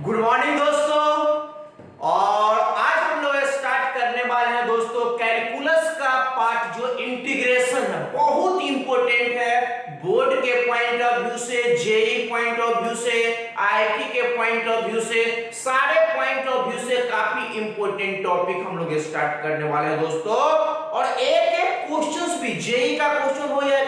Good morning दोस्तों। और आज हम लोग स्टार्ट करने वाले हैं दोस्तों कैलकुलस का पार्ट जो इंटीग्रेशन है, बहुत इंपॉर्टेंट है बोर्ड के पॉइंट ऑफ व्यू से, जेई पॉइंट ऑफ व्यू से, आईआईटी के पॉइंट ऑफ व्यू से, सारे पॉइंट ऑफ व्यू से काफी इंपॉर्टेंट टॉपिक हम लोग स्टार्ट करने वाले हैं दोस्तों। और एक एक क्वेश्चंस भी, जेई का क्वेश्चन हो या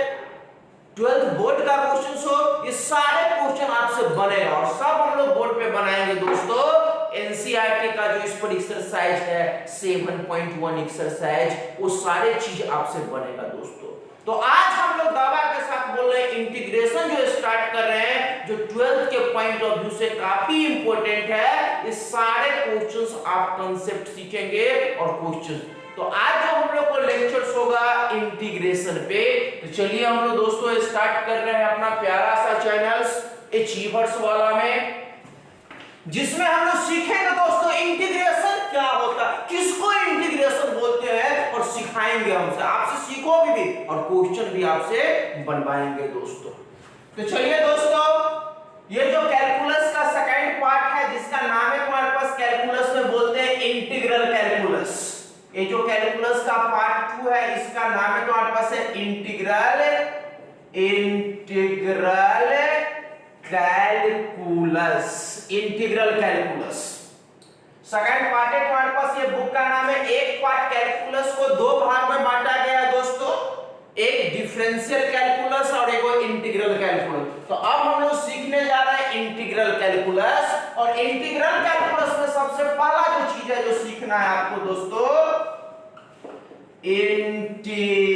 12th बोर्ड का क्वेश्चन हो, ये सारे क्वेश्चन आपसे बनेगा और सब हम लोग बोर्ड पे बनाएंगे दोस्तों। एनसीईआरटी का जो इस पर एक्सरसाइज है 7.1 एक्सरसाइज, वो सारे चीज आपसे बनेगा दोस्तों। तो आज हम लोग दावा के साथ बोल रहे हैं इंटीग्रेशन जो स्टार्ट कर रहे हैं, जो 12th के पॉइंट ऑफ व्यू से काफी इंपॉर्टेंट है। ये सारे क्वेश्चंस आप कांसेप्ट सीखेंगे और क्वेश्चंस। तो आज जो हम लोग को लेक्चर्स होगा इंटीग्रेशन पे, तो चलिए हम लोग दोस्तों स्टार्ट कर रहे हैं अपना प्यारा सा चैनल्स अचीवर्स वाला में, जिसमें हम लोग सीखेंगे दोस्तों इंटीग्रेशन क्या होता है, किसको इंटीग्रेशन बोलते हैं, और सिखाएंगे हमसे, आपसे सीखोगे भी और क्वेश्चन भी आपसे बनवाएंगे दोस्तों। तो चलिए दोस्तों, ये जो कैलकुलस का सेकंड पार्ट है जिसका नाम है तुम्हारे पास कैलकुलस में बोलते हैं इंटीग्रल कैलकुलस। ये जो कैलकुलस का पार्ट 2 है इसका नाम है तुम्हारे पास है integral calculus. Integral calculus second part है तुम्हारे पास। ये बुक का नाम है। एक पार्ट कैलकुलस को दो भाग में बांटा गया है दोस्तों, एक डिफरेंशियल कैलकुलस और एक इंटीग्रल कैलकुलस। तो अब हम लोग सीखने जा रहे हैं इंटीग्रल कैलकुलस। और इंटीग्रल कैलकुलस में सबसे पहला जो चीज है जो सीखना है आपको दोस्तों,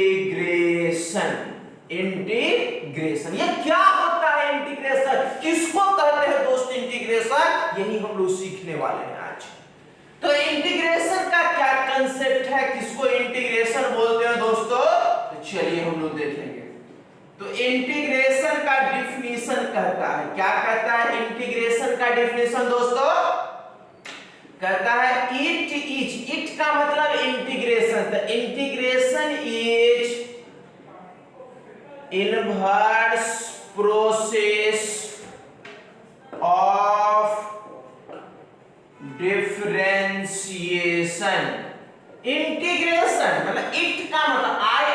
इंटीग्रेशन। इंटीग्रेशन ये क्या होता है, इंटीग्रेशन किसको कहते हैं दोस्तों, इंटीग्रेशन यही हम लोग सीखने वाले हैं आज। तो इंटीग्रेशन का क्या कंसेप्ट है, किसको इंटीग्रेशन बोलते हैं दोस्तों, तो चलिए हम लोग देखेंगे। तो इंटीग्रेशन का डिफिनीशन कहता है, क्या कहता है इंटीग्रेशन का डिफिनीशन दोस्तों, कहता है इट इज, इट का मतलब इंटीग्रेशन, तो integration is inverse process of differentiation. Integration मतलब इट का मतलब आई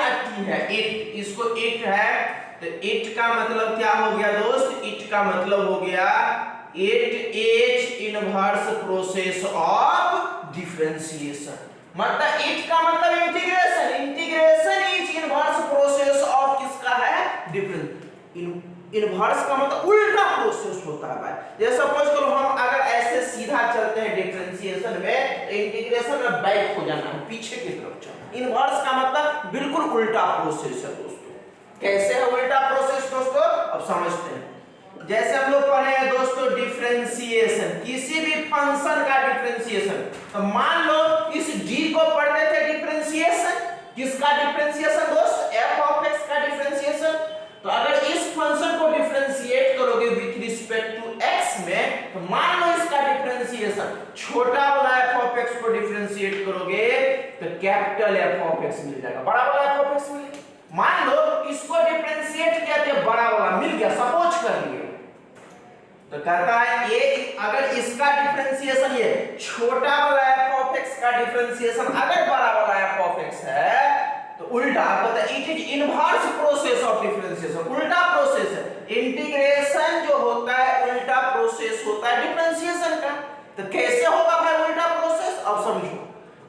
है, इट, इसको इट है, तो इट का मतलब क्या हो गया दोस्त, इट का मतलब हो गया it is inverse process of differentiation. मतलब इट का मतलब integration, integration is inverse process of किसका है, डिफरेंस। इनवर्स का मतलब उल्टा प्रोसेस होता है भाई। जैसे सपोज करो हम अगर ऐसे सीधा चलते हैं डिफरेंशिएशन में, इंटीग्रेशन में बैक हो जाना है, पीछे की तरफ चलना। इनवर्स का मतलब बिल्कुल उल्टा प्रोसेस है दोस्तों। कैसे है उल्टा प्रोसेस दोस्तों, अब समझते हैं। जैसे हम लोग पढ़े हैं दोस्तों डिफरेंशिएशन, किसी भी फंक्शन का डिफरेंशिएशन। तो मान लो इस d को पढ़ते थे डिफरेंशिएशन, किसका डिफरेंशिएशन दोस्त, f ऑफ x का डिफरेंशिएशन। तो अगर इस फंक्शन को डिफरेंशिएट करोगे विथ रिस्पेक्ट टू x में, तो मान लो इसका डिफरेंशिएशन छोटा वाला f ऑफ x को डिफरेंशिएट करोगे तो कैपिटल f ऑफ x मिल जाएगा, बड़ा वाला f ऑफ x मिल गया। मान लो इसको डिफरेंशिएट किया तो बड़ा वाला मिल गया, सपोज कर लिए। तो कहता है ये अगर इसका डिफरेंशिएशन ये छोटा वाला f ऑफ x का डिफरेंशिएशन अगर बड़ा वाला f ऑफ x है, तो उल्टा कहता है it is inverse process of differentiation, उल्टा प्रोसेस है। इंटीग्रेशन जो होता है उल्टा प्रोसेस होता है डिफरेंशिएशन का। तो कैसे होगा भाई उल्टा प्रोसेस, अब समझो।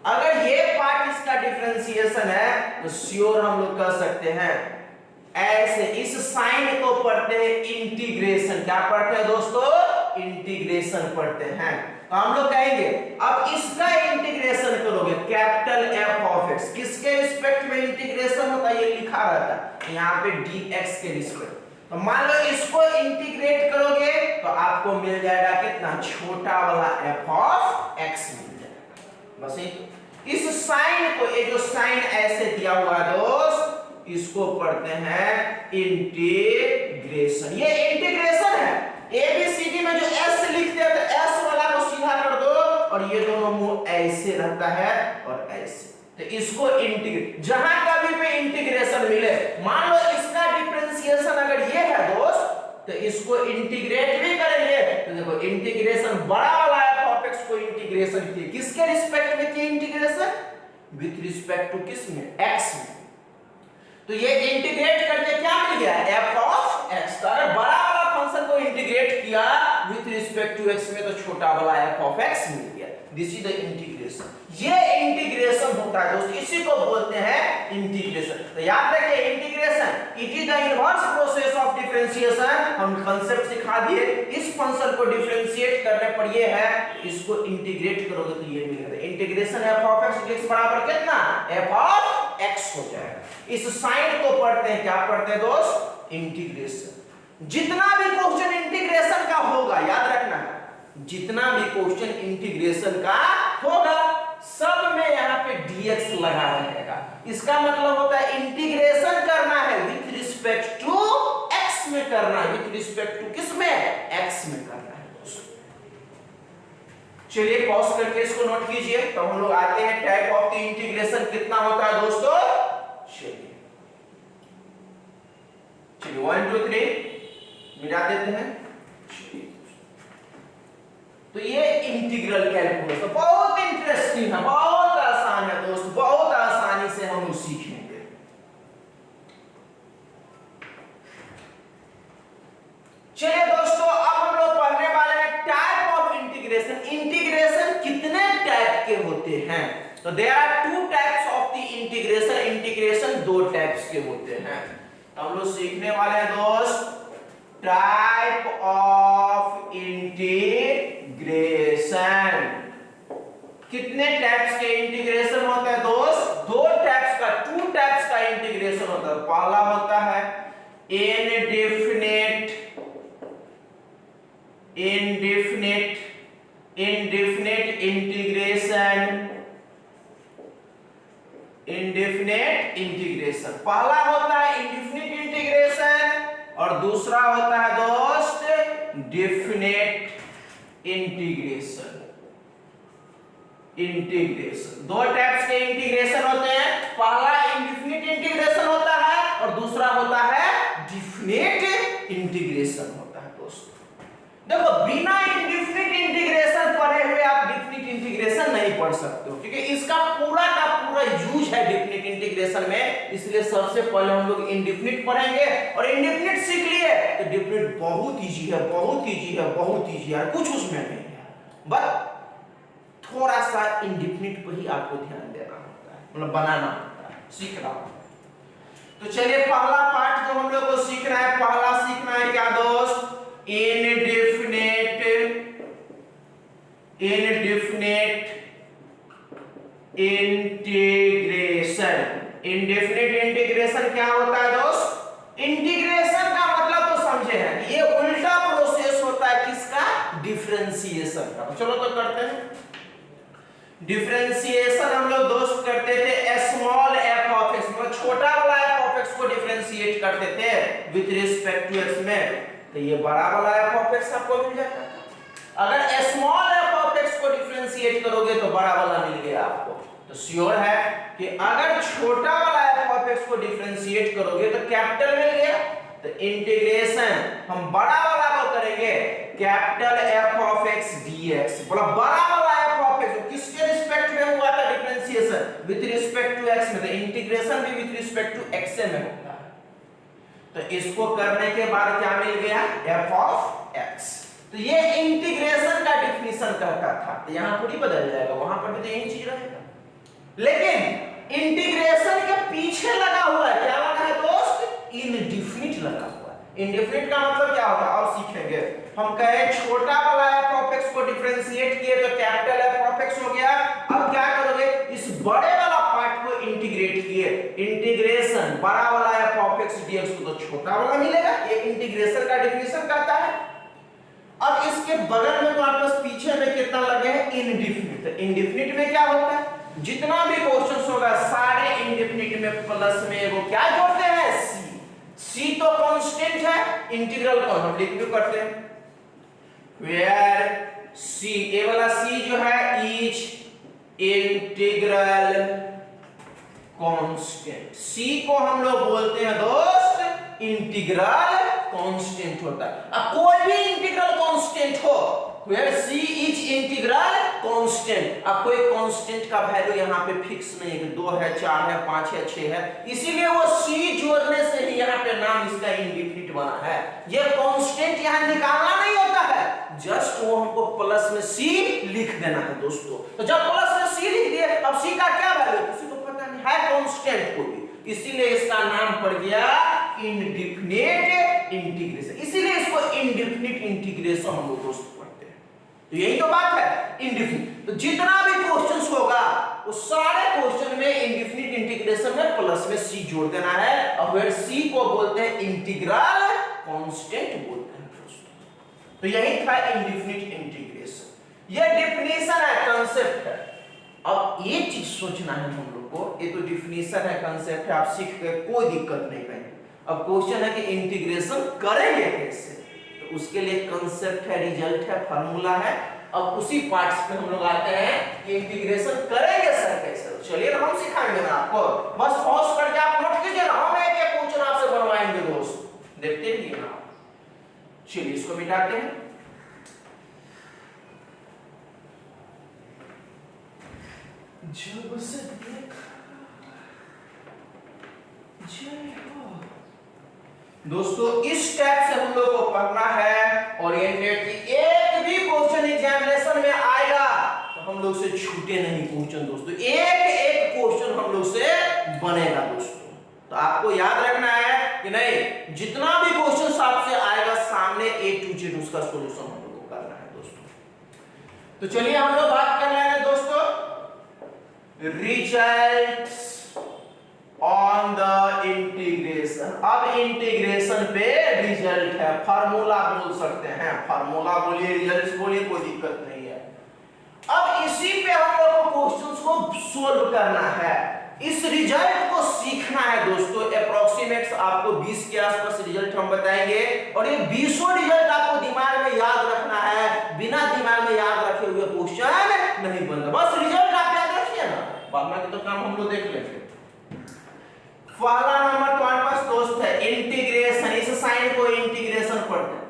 अगर ये पार्ट इसका डिफरेंशिएशन है तो श्योर हम लोग कह सकते हैं ऐसे, इस साइन को पढ़ते हैं इंटीग्रेशन। क्या पढ़ते हैं दोस्तों, इंटीग्रेशन पढ़ते हैं। तो हम लोग कहेंगे अब इसका इंटीग्रेशन करोगे कैपिटल f ऑफ x, किसके रिस्पेक्ट में इंटीग्रेशन होता है, ये लिखा रहता है यहाँ पे dx के रिस्पेक्ट। तो मान लो इसको इंटीग्रेट करोगे तो आपको मिल जाएगा कितना, छोटा वाला f ऑफ x मिल जाएगा। बस इस साइन को, ये जो साइन ऐसे दिया हुआ है दोस्त, इसको पढ़ते हैं इंटीग्रेशन। ये इंटीग्रेशन है। एबीसीडी में जो s लिखते हैं तो s वाला को सीधा कर दो और ये दोनों मुंह ऐसे रहता है और ऐसे, तो इसको इंटीग्रेट, जहां कभी भी इंटीग्रेशन मिले, मान लो इसका डिफरेंशिएशन अगर ये है दोस्त, तो इसको इंटीग्रेट भी करेंगे तो देखो इंटीग्रेशन बड़ा वाला f ऑफ x को इंटीग्रेशन किए किसके रिस्पेक्ट में किए इंटीग्रेशन विथ रिस्पेक्ट टू किस में x में। तो ये इंटीग्रेट करके क्या मिल गया f ऑफ x। तो अगर बड़ा वाला फंक्शन को इंटीग्रेट किया विथ रिस्पेक्ट टू x में तो छोटा वाला f ऑफ x मिल गया। This is the integration. ये इंटीग्रेशन होता है दोस्तों, इसी को बोलते हैं इंटीग्रेशन। तो याद रखिए integration it is the inverse process of differentiation. हम कांसेप्ट सिखा दिए, इस फंक्शन को डिफरेंशिएट करने पर ये है, इसको इंटीग्रेट करोगे तो ये मिलेगा। Integration f of x dx बराबर कितना f ऑफ x हो जाएगा। इस साइन को पढ़ते हैं, क्या पढ़ते हैं दोस्त इंटीग्रेशन। जितना भी क्वेश्चन इंटीग्रेशन का होगा याद रखना, जितना भी क्वेश्चन इंटीग्रेशन का होगा सब में यहाँ पे dx लगा रहेगा। इसका मतलब होता है इंटीग्रेशन करना है विथ रिस्पेक्ट टू x में करना है, विथ रिस्पेक्ट टू किस में x में करना है। चलिए पॉज करके इसको नोट कीजिए। तो हम लोग आते हैं टाइप ऑफ द इंटीग्रेशन कितना होता है दोस्तों। चलिए 1 2 3 मिटा देते हैं। तो ये इंटीग्रल कैलकुलस तो बहुत इंटरेस्टिंग है, बहुत आसान है दोस्त, बहुत आसानी से हम सीखेंगे। चलिए दोस्तों अब हम लोग पढ़ने वाले हैं टाइप ऑफ इंटीग्रेशन। इंटीग्रेशन कितने टाइप के होते हैं। तो there are 2 types of the integration. Integration 2 types के होते हैं। तो हम लोग सीखने वाले हैं दोस्त टाइप ऑफ इंटीग्रेशन। कितने टाइप्स के इंटीग्रेशन होते हैं दोस्त 2 टाइप्स का 2 टाइप्स का इंटीग्रेशन होता है। पहला होता है इंडेफिनिट इंटीग्रेशन पहला होता है इंडेफिनिट इंटीग्रेशन और दूसरा होता है दोस्त डेफिनेट इंटीग्रेशन। 2 टाइप्स के इंटीग्रेशन होते हैं, पहला इंडेफिनिट इंटीग्रेशन होता है और दूसरा होता है डेफिनेट इंटीग्रेशन होता है। दोस्तों देखो बिना इंडेफिनिट इंटीग्रेशन पढ़े हुए आप डेफिनिट इंटीग्रेशन नहीं पढ़ सकते हो, क्योंकि इसका पूरा का पूरा यूज है डेफिनिट इंटीग्रेशन में। इसलिए सबसे पहले हम लोग इंडेफिनिट पढ़ेंगे और इंडेफिनिट सीख लिए तो डेफिनिट बहुत इजी है, बहुत इजी है, बहुत इजी है, कुछ उसमें नहीं है। बस थोड़ा सा इंडेफिनिट पर ही आपको ध्यान देना होता है, मतलब बनाना होता है, सीखना होता है। तो चलिए पहला पार्ट जो हम लोग को सीखना है, पहला सीखना है क्या दोस्त इंडेफिनिट इंटीग्रेशन। इंडेफिनिट इंटीग्रेशन क्या होता है दोस्त। इंटीग्रेशन का मतलब तो समझे हैं, ये उल्टा प्रोसेस होता है किसका डिफरेंशिएशन का। चलो तो करते हैं डिफरेंशिएशन। हम लोग दोस्त करते थे स्मॉल f ऑफ x, मतलब छोटा वाला f ऑफ x को डिफरेंशिएट करते थे विद रिस्पेक्ट टू x में, तो ये बड़ा वाला f ऑफ x आपको मिल जाता है। अगर स्मॉल f ऑफ x को डिफरेंशिएट करोगे तो बड़ा वाला मिल गया आपको। तो श्योर है कि अगर छोटा वाला f ऑफ x को डिफरेंशिएट करोगे तो कैपिटल मिल गया। तो इंटीग्रेशन हम बड़ा वाला को करेंगे capital f of x dx, मतलब बड़ा वाला f ऑफ x किसके रिस्पेक्ट में हुआ था differentiation with respect to x में, तो इंटीग्रेशन भी विद रिस्पेक्ट टू x में होता है। तो इसको करने के बाद क्या मिल गया f ऑफ x। तो ये इंटीग्रेशन का डेफिनेशन कहता था, तो यहां थोड़ी बदल जाएगा, वहां पर भी तो यही चीज रहेगा। लेकिन इंटीग्रेशन के पीछे लगा हुआ है, क्या लगा है दोस्त इंडेफिनिट लगा हुआ है। इंडेफिनिट का मतलब क्या होता है और सीखेंगे। हम कहे छोटा वाला f ऑफ x को डिफरेंशिएट किए तो कैपिटल f ऑफ x हो गया। अब क्या करोगे इस बड़े वाला पार्ट को इंटीग्रेट किए, इंटीग्रेशन बड़ा वाला f ऑफ x dx को तो छोटा वाला मिलेगा। ये इंटीग्रेशन का डेफिनेशन कहता है। अब इसके बगल में तो आपके पास पीछे में कितना लगे हैं इंडेफिनिट। तो इंडेफिनिट में क्या होता है जितना भी क्वेश्चंस होगा सारे इंडेफिनिट में प्लस में वो क्या जोड़ते हैं c तो कांस्टेंट है, इंटीग्रल को हम लिख भी करते हैं वेयर c, ये वाला c जो है इज इंटीग्रल कांस्टेंट। c को हम लोग बोलते हैं दोस्त इंटीग्रल कांस्टेंट होता है। अब कोई भी इंटीग्रल कांस्टेंट हो, where c is integral constant, अब कोई कांस्टेंट का वैल्यू यहाँ पे फिक्स नहीं है कि 2 है, 4 है, 5 है, 6 है, इसीलिए वो c जोड़ने से ही यहाँ पे नाम इसका इंडेफिनिट बना है। ये कांस्टेंट यहाँ निकालना नहीं होता है, जस्ट वो हमको प्लस में c लिख देना है दोस्तों। तो जब प्लस में c लिख दिए, अब c का क्या वैल्यू किसी को पता नहीं है, कांस्टेंट को भी, इसीलिए इसका नाम पड़ गया इंडेफिनिट इंटीग्रेशन। इसीलिए इसको इंडेफिनिट इंटीग्रेशन हम लोग दोस्तों पढ़ते हैं। तो यही तो बात है इंडेफिनिट। तो जितना भी क्वेश्चंस होगा वो सारे क्वेश्चन में इंडेफिनिट इंटीग्रेशन में प्लस में c जोड़ देना है, और फिर c को बोलते हैं इंटीग्रल कांस्टेंट बोलते हैं दोस्तों। तो यही था इंडेफिनिट इंटीग्रेशन। ये डेफिनेशन है, कांसेप्ट है। अब ये चीज सोचना है हम लोग को, ये तो डिफिनेशन है, कांसेप्ट है, आप सीख के कोई दिक्कत नहीं है। अब क्वेश्चन है कि इंटीग्रेशन करेंगे कैसे, तो उसके लिए कांसेप्ट है, रिजल्ट है, फार्मूला है। अब उसी पार्ट्स में हम लोग आते हैं कि इंटीग्रेशन करेंगे सर कैसे। तो चलिए ना हम सिखाएंगे ना आपको, बस पॉज करके आप नोट कीजिए ना, हम एक एक क्वेश्चन आपसे बनवाएंगे दोस्त, देखते रहिए ना। चलिए इसको मिटाते हैं। जब से देखा जय हो। दोस्तों इस टाइप से हम लोग को पढ़ना है ओरिएंटेड की, एक भी क्वेश्चन एग्जामिनेशन में आएगा तो हम लोग से छूटे नहीं क्वेश्चन दोस्तों, एक एक क्वेश्चन हम लोग से बनेगा दोस्तों। तो आपको याद रखना है कि नहीं, जितना भी क्वेश्चन आपसे आएगा सामने A to Z उसका सॉल्यूशन हम लोग को करना है दोस्तों। तो चलिए हम लोग बात कर रहे हैं दोस्तों रिजल्ट्स ऑन द इंटीग्रेशन। अब इंटीग्रेशन पे रिजल्ट है, फार्मूला बोल सकते हैं, फार्मूला बोलिए, रिजल्ट्स बोलिए, कोई दिक्कत नहीं है। अब इसी पे हम लोग को क्वेश्चंस को सोल्व करना है, इस रिजल्ट को सीखना है दोस्तों। अप्रोक्सीमेट आपको 20 के आसपास रिजल्ट हम बताएंगे, और ये 20 रिजल्ट आपको दिमाग में याद रखना है, बिना दिमाग में याद रखे हुए क्वेश्चन नहीं बनता। बस रिजल्ट आप याद रखिए ना, बाद में तो काम हम लोग देख लेंगे। पहला नंबर तुम्हारे पास दोस्त है इंटीग्रेशन, इस साइन को इंटीग्रेशन पढ़ते हैं,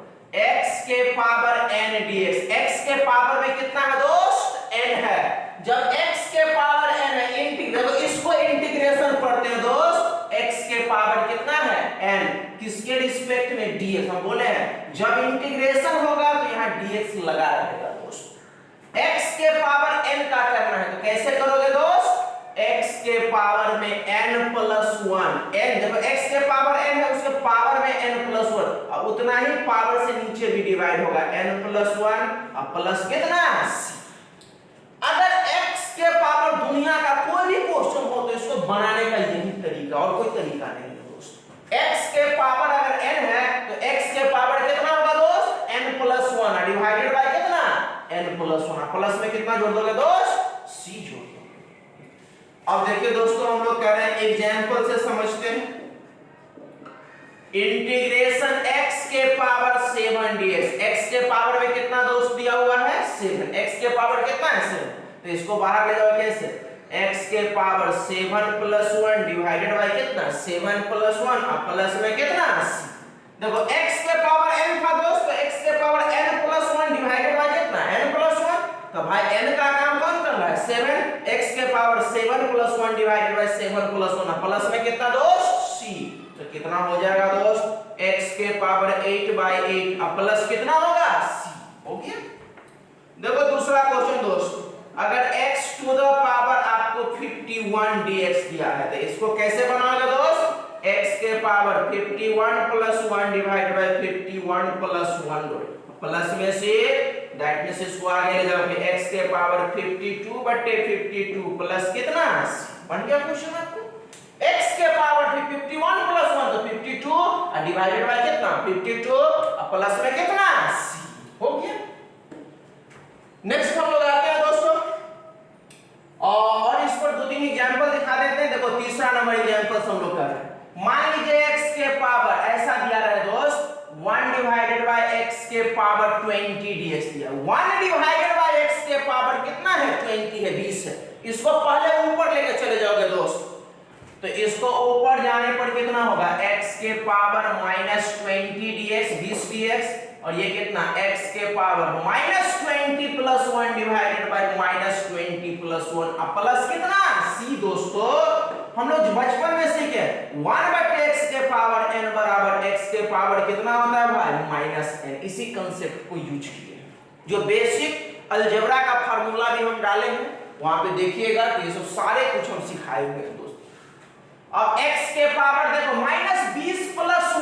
x के पावर n dx। x के पावर में कितना है दोस्त, n है। जब x के पावर n है, इंटीग्रेशन, तो इसको इंटीग्रेशन पढ़ते हैं दोस्त, x के पावर कितना है, n, किसके रिस्पेक्ट में, dx। हम बोले हैं जब इंटीग्रेशन होगा तो यहाँ dx लगा रहेगा दोस्त। x के पावर n का करना है, तो कैसे करोगे दोस्त, x के पावर में n प्लस 1, n जब x के पावर n है उसके पावर में n प्लस 1, अब उतना ही पावर से नीचे भी डिवाइड होगा, n प्लस 1 अब प्लस कितना c। अगर x के पावर दुनिया का कोई भी क्वेश्चन हो तो इसको बनाने का यही तरीका, और कोई तरीका नहीं है दोस्त। x के पावर अगर n है तो x के पावर कितना होगा दोस्त, n प्लस 1 डिवाइडेड बाय कितना, n प्लस 1, प्लस में कितना जोड़ दोगे दोस्त, c जोड़। अब देखिए दोस्तों हम लोग कह रहे हैं एग्जांपल से समझते हैं। इंटीग्रेशन x के पावर 7 dx, x के पावर में कितना दोस्त दिया हुआ है 7, x के पावर कितना है 7, तो इसको बाहर ले जाओ कैसे, x के पावर 7 प्लस 1 डिवाइडेड बाय कितना 7 प्लस 1, अब प्लस में कितना c। देखो x के पावर n था दोस्त, तो x के power n plus 1 divided by कितना n प्लस 1, तो भाई n का काम कौन कर रहा है 7, x के power 7 plus 1 divided bye 7 plus 1, plus में कितना दोस्त c, तो कितना हो जाएगा दोस्त x के पावर 8 बाय 8, अब प्लस कितना होगा c, हो गया। देखो दूसरा क्वेश्चन दोस्त, अगर x टू द पावर आपको 51 dx दिया है तो इसको कैसे बनाओगे दोस्त, x के power 51 plus 1 divided bye 51 plus 1, plus में से दैट मींस इसको आगे ले जाओगे, x के पावर 52 बटे 52 प्लस कितना बन गया क्वेश्चन आपको, x के पावर 51 प्लस 1 तो 52 और डिवाइडेड बाय कितना 52 और प्लस में कितना c, हो गया। नेक्स्ट हम लोग आते हैं दोस्तों और इस पर 2-3 एग्जांपल दिखा देते हैं। देखो तीसरा नंबर एग्जांपल हम लोग कर रहे हैं, मान लीजिए x के पावर ऐसा दिया रहा है दोस्त 1 डिवाइडेड बाय x के पावर 20 dx दिया, 1 डिवाइडेड बाय x के पावर कितना है 20 है, 20 है। इसको पहले ऊपर लेके चले जाओगे दोस्त, तो इसको ऊपर जाने पर कितना होगा x के पावर -20 dx 20 dx, और ये कितना x के पावर -20 + 1 डिवाइडेड बाय -20 + 1 अब प्लस कितना c। दोस्तों हम लोग बचपन में सीखे 1/x के पावर n बराबर x के पावर कितना होता है भाई -n। इसी कंसेप्ट को यूज किए, जो बेसिक अलजेब्रा का फार्मूला भी हम डाले हैं वहां पे देखिएगा कि ये सब सारे कुछ हम सिखाए हुए हैं दोस्तों। अब x के पावर देखो -20 +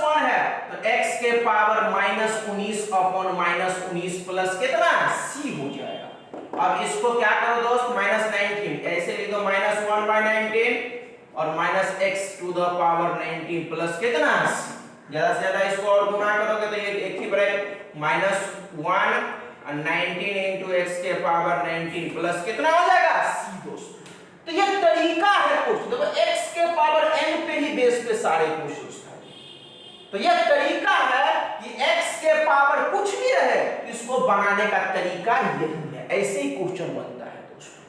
1 है, तो x के पावर -19 अपॉन -19 प्लस कितना c हो जाएगा। अब इसको क्या करो दोस्त -19 ऐसे लिख दो -1/19 और -x⁻19 प्लस कितना c। ज्यादा से ज्यादा इसको और गुना करोगे तो ये एक ही ब्रैकेट -1 और 19 into x के पावर 19 प्लस कितना हो जाएगा c दोस्तों। तो ये तरीका है क्वेश्चन, देखो x के पावर n पे ही बेस पे सारे क्वेश्चंस था। तो ये तरीका है कि x के पावर कुछ भी रहे इसको बनाने का तरीका यही है, ऐसे ही क्वेश्चन बनता है दोस्तों।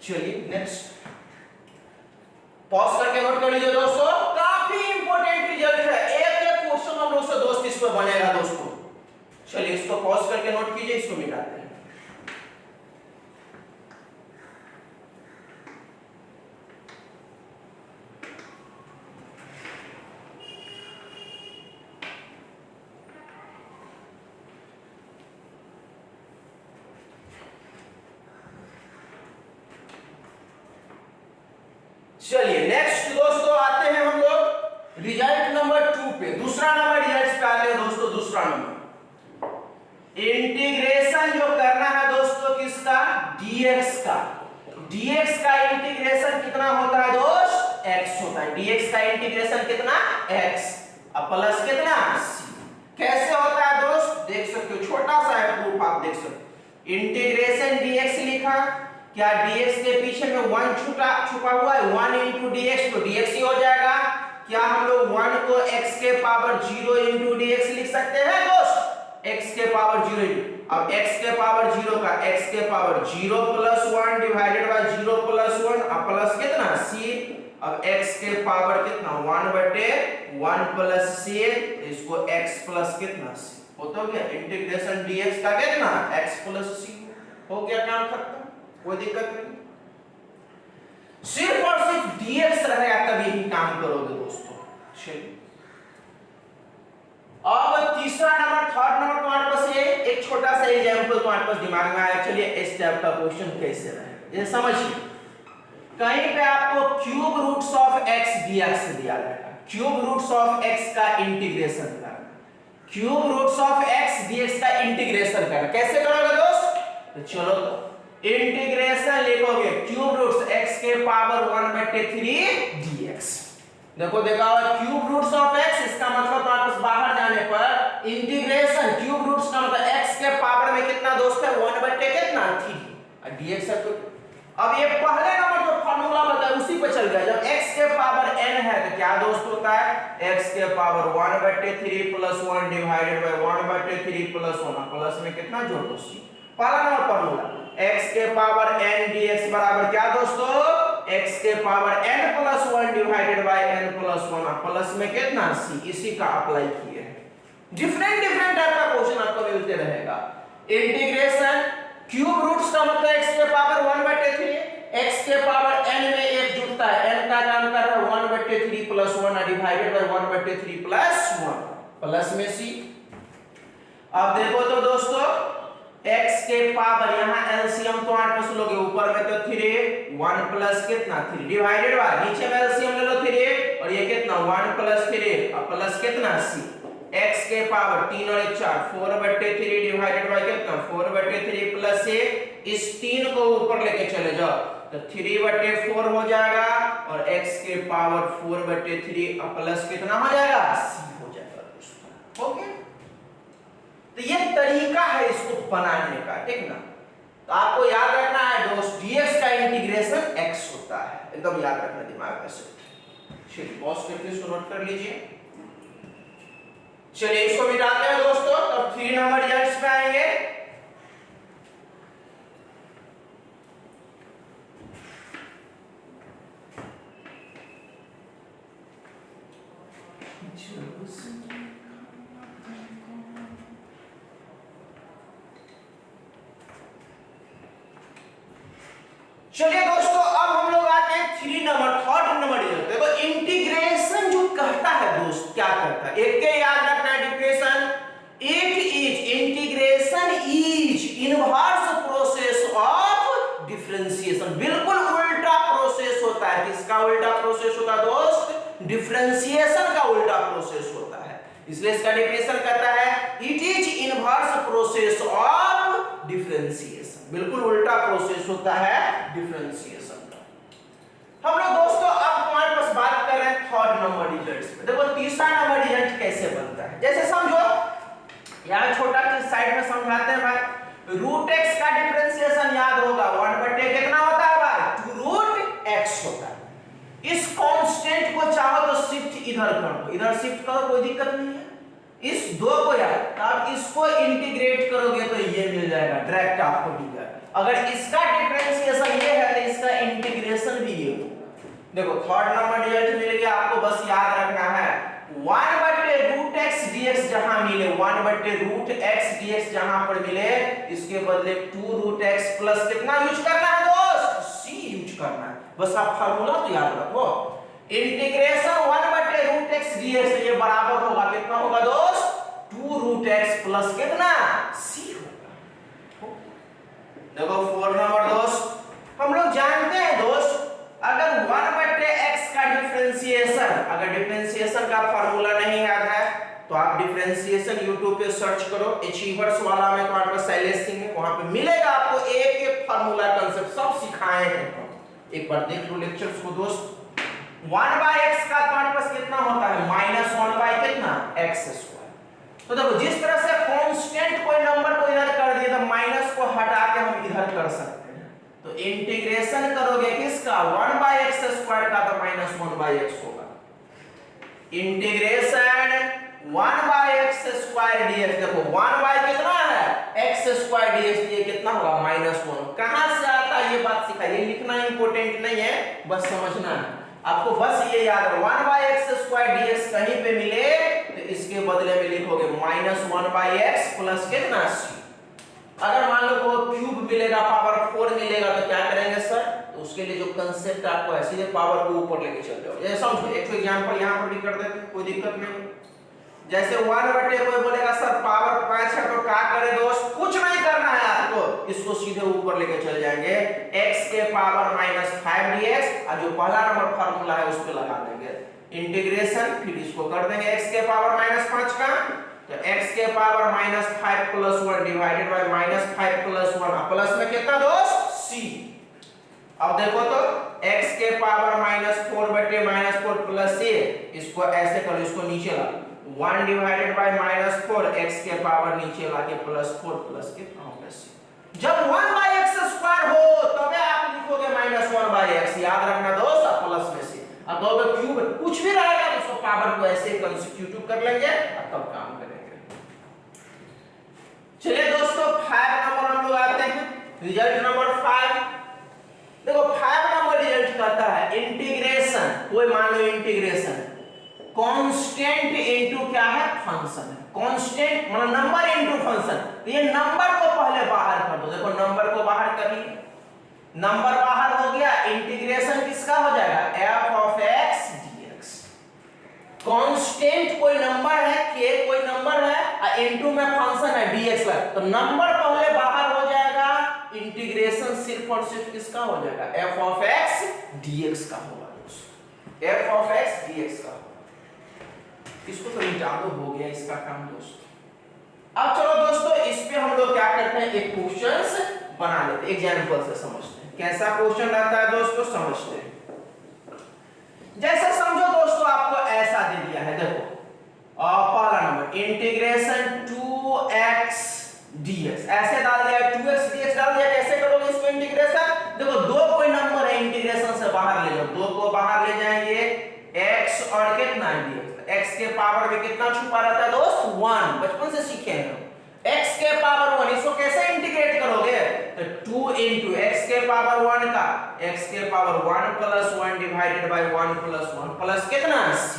चलिए नेक्स्ट पॉज करके नोट कर लीजिए दोस्तों, काफी इंपॉर्टेंट रिजल्ट है, एक क्वेश्चन हम लोग से दोस्त इस पर बनेगा दोस्तों। चलिए इसको पॉज करके नोट कीजिए, इसको मिटाते हैं। चलिए नेक्स्ट दोस्तों आते हैं हम लोग रिजल्ट नंबर 2 पे। दूसरा नंबर रिजल्ट पे आते हैं दोस्तों। दूसरा नंबर इंटीग्रेशन जो करना है दोस्तों किसका dx का। dx का इंटीग्रेशन कितना होता है दोस्त x होता है। dx का इंटीग्रेशन कितना x अब प्लस कितना c। कैसे होता है दोस्त देख सकते हो, छोटा सा है प्रूफ आप देख सकते हो। इंटीग्रेशन dx लिखा, क्या dx के पीछे में 1 छुपा हुआ है 1 into dx, तो dx ही हो जाएगा। क्या हम लोग 1 को x के पावर 0 into dx लिख सकते हैं दोस्त, x के पावर 0। अब x के पावर 0 का x के पावर 0 + 1 डिवाइडेड बाय 0 + 1 अब प्लस कितना c। अब x के पावर कितना 1/1 + c, इसको x प्लस कितना c हो तो गया। इंटीग्रेशन dx का कितना x + c हो गया, काम खत्म, कोई दिक्कत नहीं। सिर्फ और सिर्फ dx रहेगा तभी ही काम करोगे दोस्तों। चलिए अब तीसरा नंबर थर्ड नंबर तुम्हारे पास ये एक छोटा सा एग्जांपल तुम्हारे पास दिमाग में आया। चलिए इस टाइप का क्वेश्चन कैसे रहेगा ये समझिए। कहीं पे आपको cube roots of x dx दिया रहेगा, क्यूब रूट्स ऑफ x का इंटीग्रेशन करना, cube roots of x dx का इंटीग्रेशन करना। कैसे करोगे दोस्त, तो चलो इंटीग्रेशन लिखोगे क्यूब रूट्स x के पावर 1/3 dx। देखो देखा क्यूब रूट्स ऑफ x, इसका मतलब वापस बाहर जाने पर इंटीग्रेशन क्यूब रूट्स का मतलब x के पावर में कितना दोस्त है 1/3 और dx है। तो अब ये पहले नंबर जो फार्मूला बताया उसी पे चल गया। जब x के पावर n है तो क्या दोस्त होता है x के पावर 1/3 + 1 डिवाइडेड बाय 1/3 + 1 प्लस में कितना जोड़ दो c। पहला नंबर फार्मूला x के पावर n dx बराबर क्या दोस्तों x के power n + 1 divided bye n + 1 plus में कितना c। इसी का अप्लाई किए हैं। डिफरेंट टाइप का क्वेश्चन आपको मिलते रहेगा। इंटीग्रेशन क्यूब रूट्स का मतलब x के पावर 1/3, x के पावर n में 1 जुड़ता है, n का काम कर रहा है 1/3 + 1 डिवाइडेड बाय 1/3 + 1 प्लस में c। अब देखो तो दोस्तों x के पावर यहाँ एलसीएम तो 8 में लोगे, ऊपर में तो 3 1 प्लस कितना 3 डिवाइडेड बाय नीचे में एलसीएम ले लो 3 और ये कितना 1 + 3 और प्लस कितना c। x के पावर 3 और 1 4 4/3 डिवाइडेड बाय कितना 4/3 प्लस a। इस 3 को ऊपर लेके चले जाओ तो 3/4 हो जाएगा और x के पावर 4/3 और प्लस कितना हो जाएगा c हो जाएगा दोस्तों। ओके, तो ये तरीका है इसको बनाने का, ठीक ना। तो आपको याद रखना है दोस्त dx का इंटीग्रेशन x होता है, एकदम याद रखना दिमाग में से। चलिए पॉज करके इसको नोट कर लीजिए। चलिए इसको मिटाते हैं दोस्तों, तब 3 नंबर रिजल्ट्स पे आएंगे। चलिए दोस्तों, अब हम लोग आते हैं थर्ड नंबर रिजल्ट। देखो इंटीग्रेशन जो कहता है दोस्त, क्या कहता है, एक के याद रखना है differentiation. It is integration is inverse process of differentiation. बिल्कुल उल्टा प्रोसेस होता है। किसका उल्टा प्रोसेस होता है दोस्त? डिफरेंशिएशन का उल्टा प्रोसेस होता है। इसलिए इसका डेफिनेशन कहता है it is inverse process of differentiation. बिल्कुल उल्टा प्रोसेस होता है डिफरेंशिएशन का। हम लोग दोस्तों अब हमारे पास बात कर रहे हैं थर्ड नंबर रिजल्ट्स में। देखो तीसरा नंबर रिजल्ट कैसे बनता है, जैसे समझो यहां छोटा सा साइड में समझाते हैं भाई। रूट x का डिफरेंशिएशन याद होगा 1/, कितना होता है भाई? 2√x होता है। इस कांस्टेंट को चाहो तो शिफ्ट इधर कर दो, इधर शिफ्ट करो, कोई दिक्कत नहीं है। इस दो को यार आप इसको इंटीग्रेट करोगे तो ये मिल जाएगा, डायरेक्ट आपको मिल जाएगा। अगर इसका डिफरेंशिएशन ये है तो इसका इंटीग्रेशन भी ये होगा। देखो थर्ड नंबर रिजल्ट मिल गया, आपको बस याद रखना है 1/√x dx जहां मिले, 1/√x dx जहां पर मिले, इसके बदले 2√x प्लस कितना यूज करना है दोस्त? c यूज करना है। बस आप फार्मूला तो याद रखो, इंटीग्रेशन 1/√x dx ये बराबर होगा कितना होगा दोस्त? 2√x प्लस कितना? c होगा। देखो 4 नंबर दोस्त, हम लोग जानते हैं दोस्त अगर 1/x का डिफरेंशिएशन, अगर डिफरेंशिएशन का फार्मूला नहीं याद है तो आप डिफरेंशिएशन YouTube पे सर्च करो, अचीवर्स वाला में तो आपको शैलेश सिंह है, वहां पे मिलेगा आपको एक एक फार्मूला कंसेप्ट सब सिखाए हैं। एक बार देख लो लेक्चर्स को दोस्त। 1/x का तुम्हारे पास कितना होता है? -1/ कितना? x²। तो देखो जिस तरह से कांस्टेंट कोई नंबर को इधर कर दिया तो माइनस को हटा के हम इधर कर सकते हैं। तो इंटीग्रेशन करोगे किसका? 1/x² का तो -1/x होगा। इंटीग्रेशन 1/x² dx, देखो 1/ कितना है? x² dx, ये कितना होगा? -1। कहां से आता है ये बात सिखाइए, लिखना इंपॉर्टेंट नहीं है, बस समझना है आपको। बस ये याद है 1/x² dx कहीं पे मिले तो इसके बदले में लिखोगे -1/x प्लस कितना? c। अगर मान लो को क्यूब मिलेगा, पावर 4 मिलेगा तो क्या करेंगे सर? तो उसके लिए जो कंसेप्ट आपको है सीधे पावर को ऊपर लेके चल जाओ। ये समझो, एक एग्जांपल यहां पर भी कर देते हैं, कोई दिक्कत नहीं। जैसे 1/, कोई बोलेगा सर पावर 5 है तो क्या करें दोस्त? कुछ नहीं करना है आपको, इसको सीधे ऊपर लेके चल जाएंगे, x के पावर -5 dx, और जो पहला नंबर फार्मूला है उस पे लगा देंगे इंटीग्रेशन, फिर इसको कर देंगे x के पावर -5 का, तो x के पावर -5 + 1 डिवाइडेड बाय -5 + 1, प्लस में कितना दोस्त? c। अब देखो तो x के पावर -4/-4 प्लस a, इसको ऐसे करो, इसको नीचे ला 1 डिवाइडेड बाय -4, x के पावर नीचे लाके +4 प्लस कितना होगा c। जब 1/x² हो तब आप लिखोगे -1/x, याद रखना दोस्त, प्लस में से। अब तो क्यूब कुछ भी रहेगा उसको पावर को ऐसे कंस्टिट्यूट कर लेंगे और तब काम करेंगे। चलिए दोस्तों 5 नंबर हम लोग आते हैं, रिजल्ट नंबर 5। देखो 5 नंबर रिजल्ट कहता है इंटीग्रेशन, कोई मान लो इंटीग्रेशन कांस्टेंट इनटू क्या है? फंक्शन है। कांस्टेंट मतलब नंबर इनटू फंक्शन, तो ये नंबर को पहले बाहर कर दो। देखो नंबर को बाहर करिए, नंबर बाहर हो गया, इंटीग्रेशन किसका हो जाएगा? f(x) dx। कांस्टेंट कोई नंबर है, k कोई नंबर है, और इनटू में फंक्शन है dx का, तो नंबर पहले बाहर हो जाएगा, इंटीग्रेशन सिर्फ और सिर्फ किसका हो जाएगा? f(x) dx का होगा दोस्तों, f(x) dx का। इसको तो मिटा दो, हो गया इसका काम दोस्तों। अब चलो दोस्तों इस पे हम लोग क्या करते हैं, एक क्वेश्चंस बना लेते हैं, एग्जांपल से समझते हैं कैसा क्वेश्चन रहता है दोस्तों, समझते हैं। जैसे समझो दोस्तों आपको ऐसा दे दिया है, देखो पहला नंबर इंटीग्रेशन 2x dx, ऐसे डाल दिया 2x dx डाल दिया, कैसे करोगे इसको इंटीग्रेशन? देखो दो कोई नंबर है, इंटीग्रेशन से बाहर ले जाओ, दो को बाहर ले जाएंगे, x और कितना dx, x के पावर में कितना छुपा रहता है दोस्त? 1, बचपन से सीखे हैं। x के पावर 1, इसको कैसे इंटीग्रेट करोगे? तो 2 into x के पावर 1 का x के पावर 1 + 1 डिवाइडेड बाय 1 + 1 प्लस कितना? c।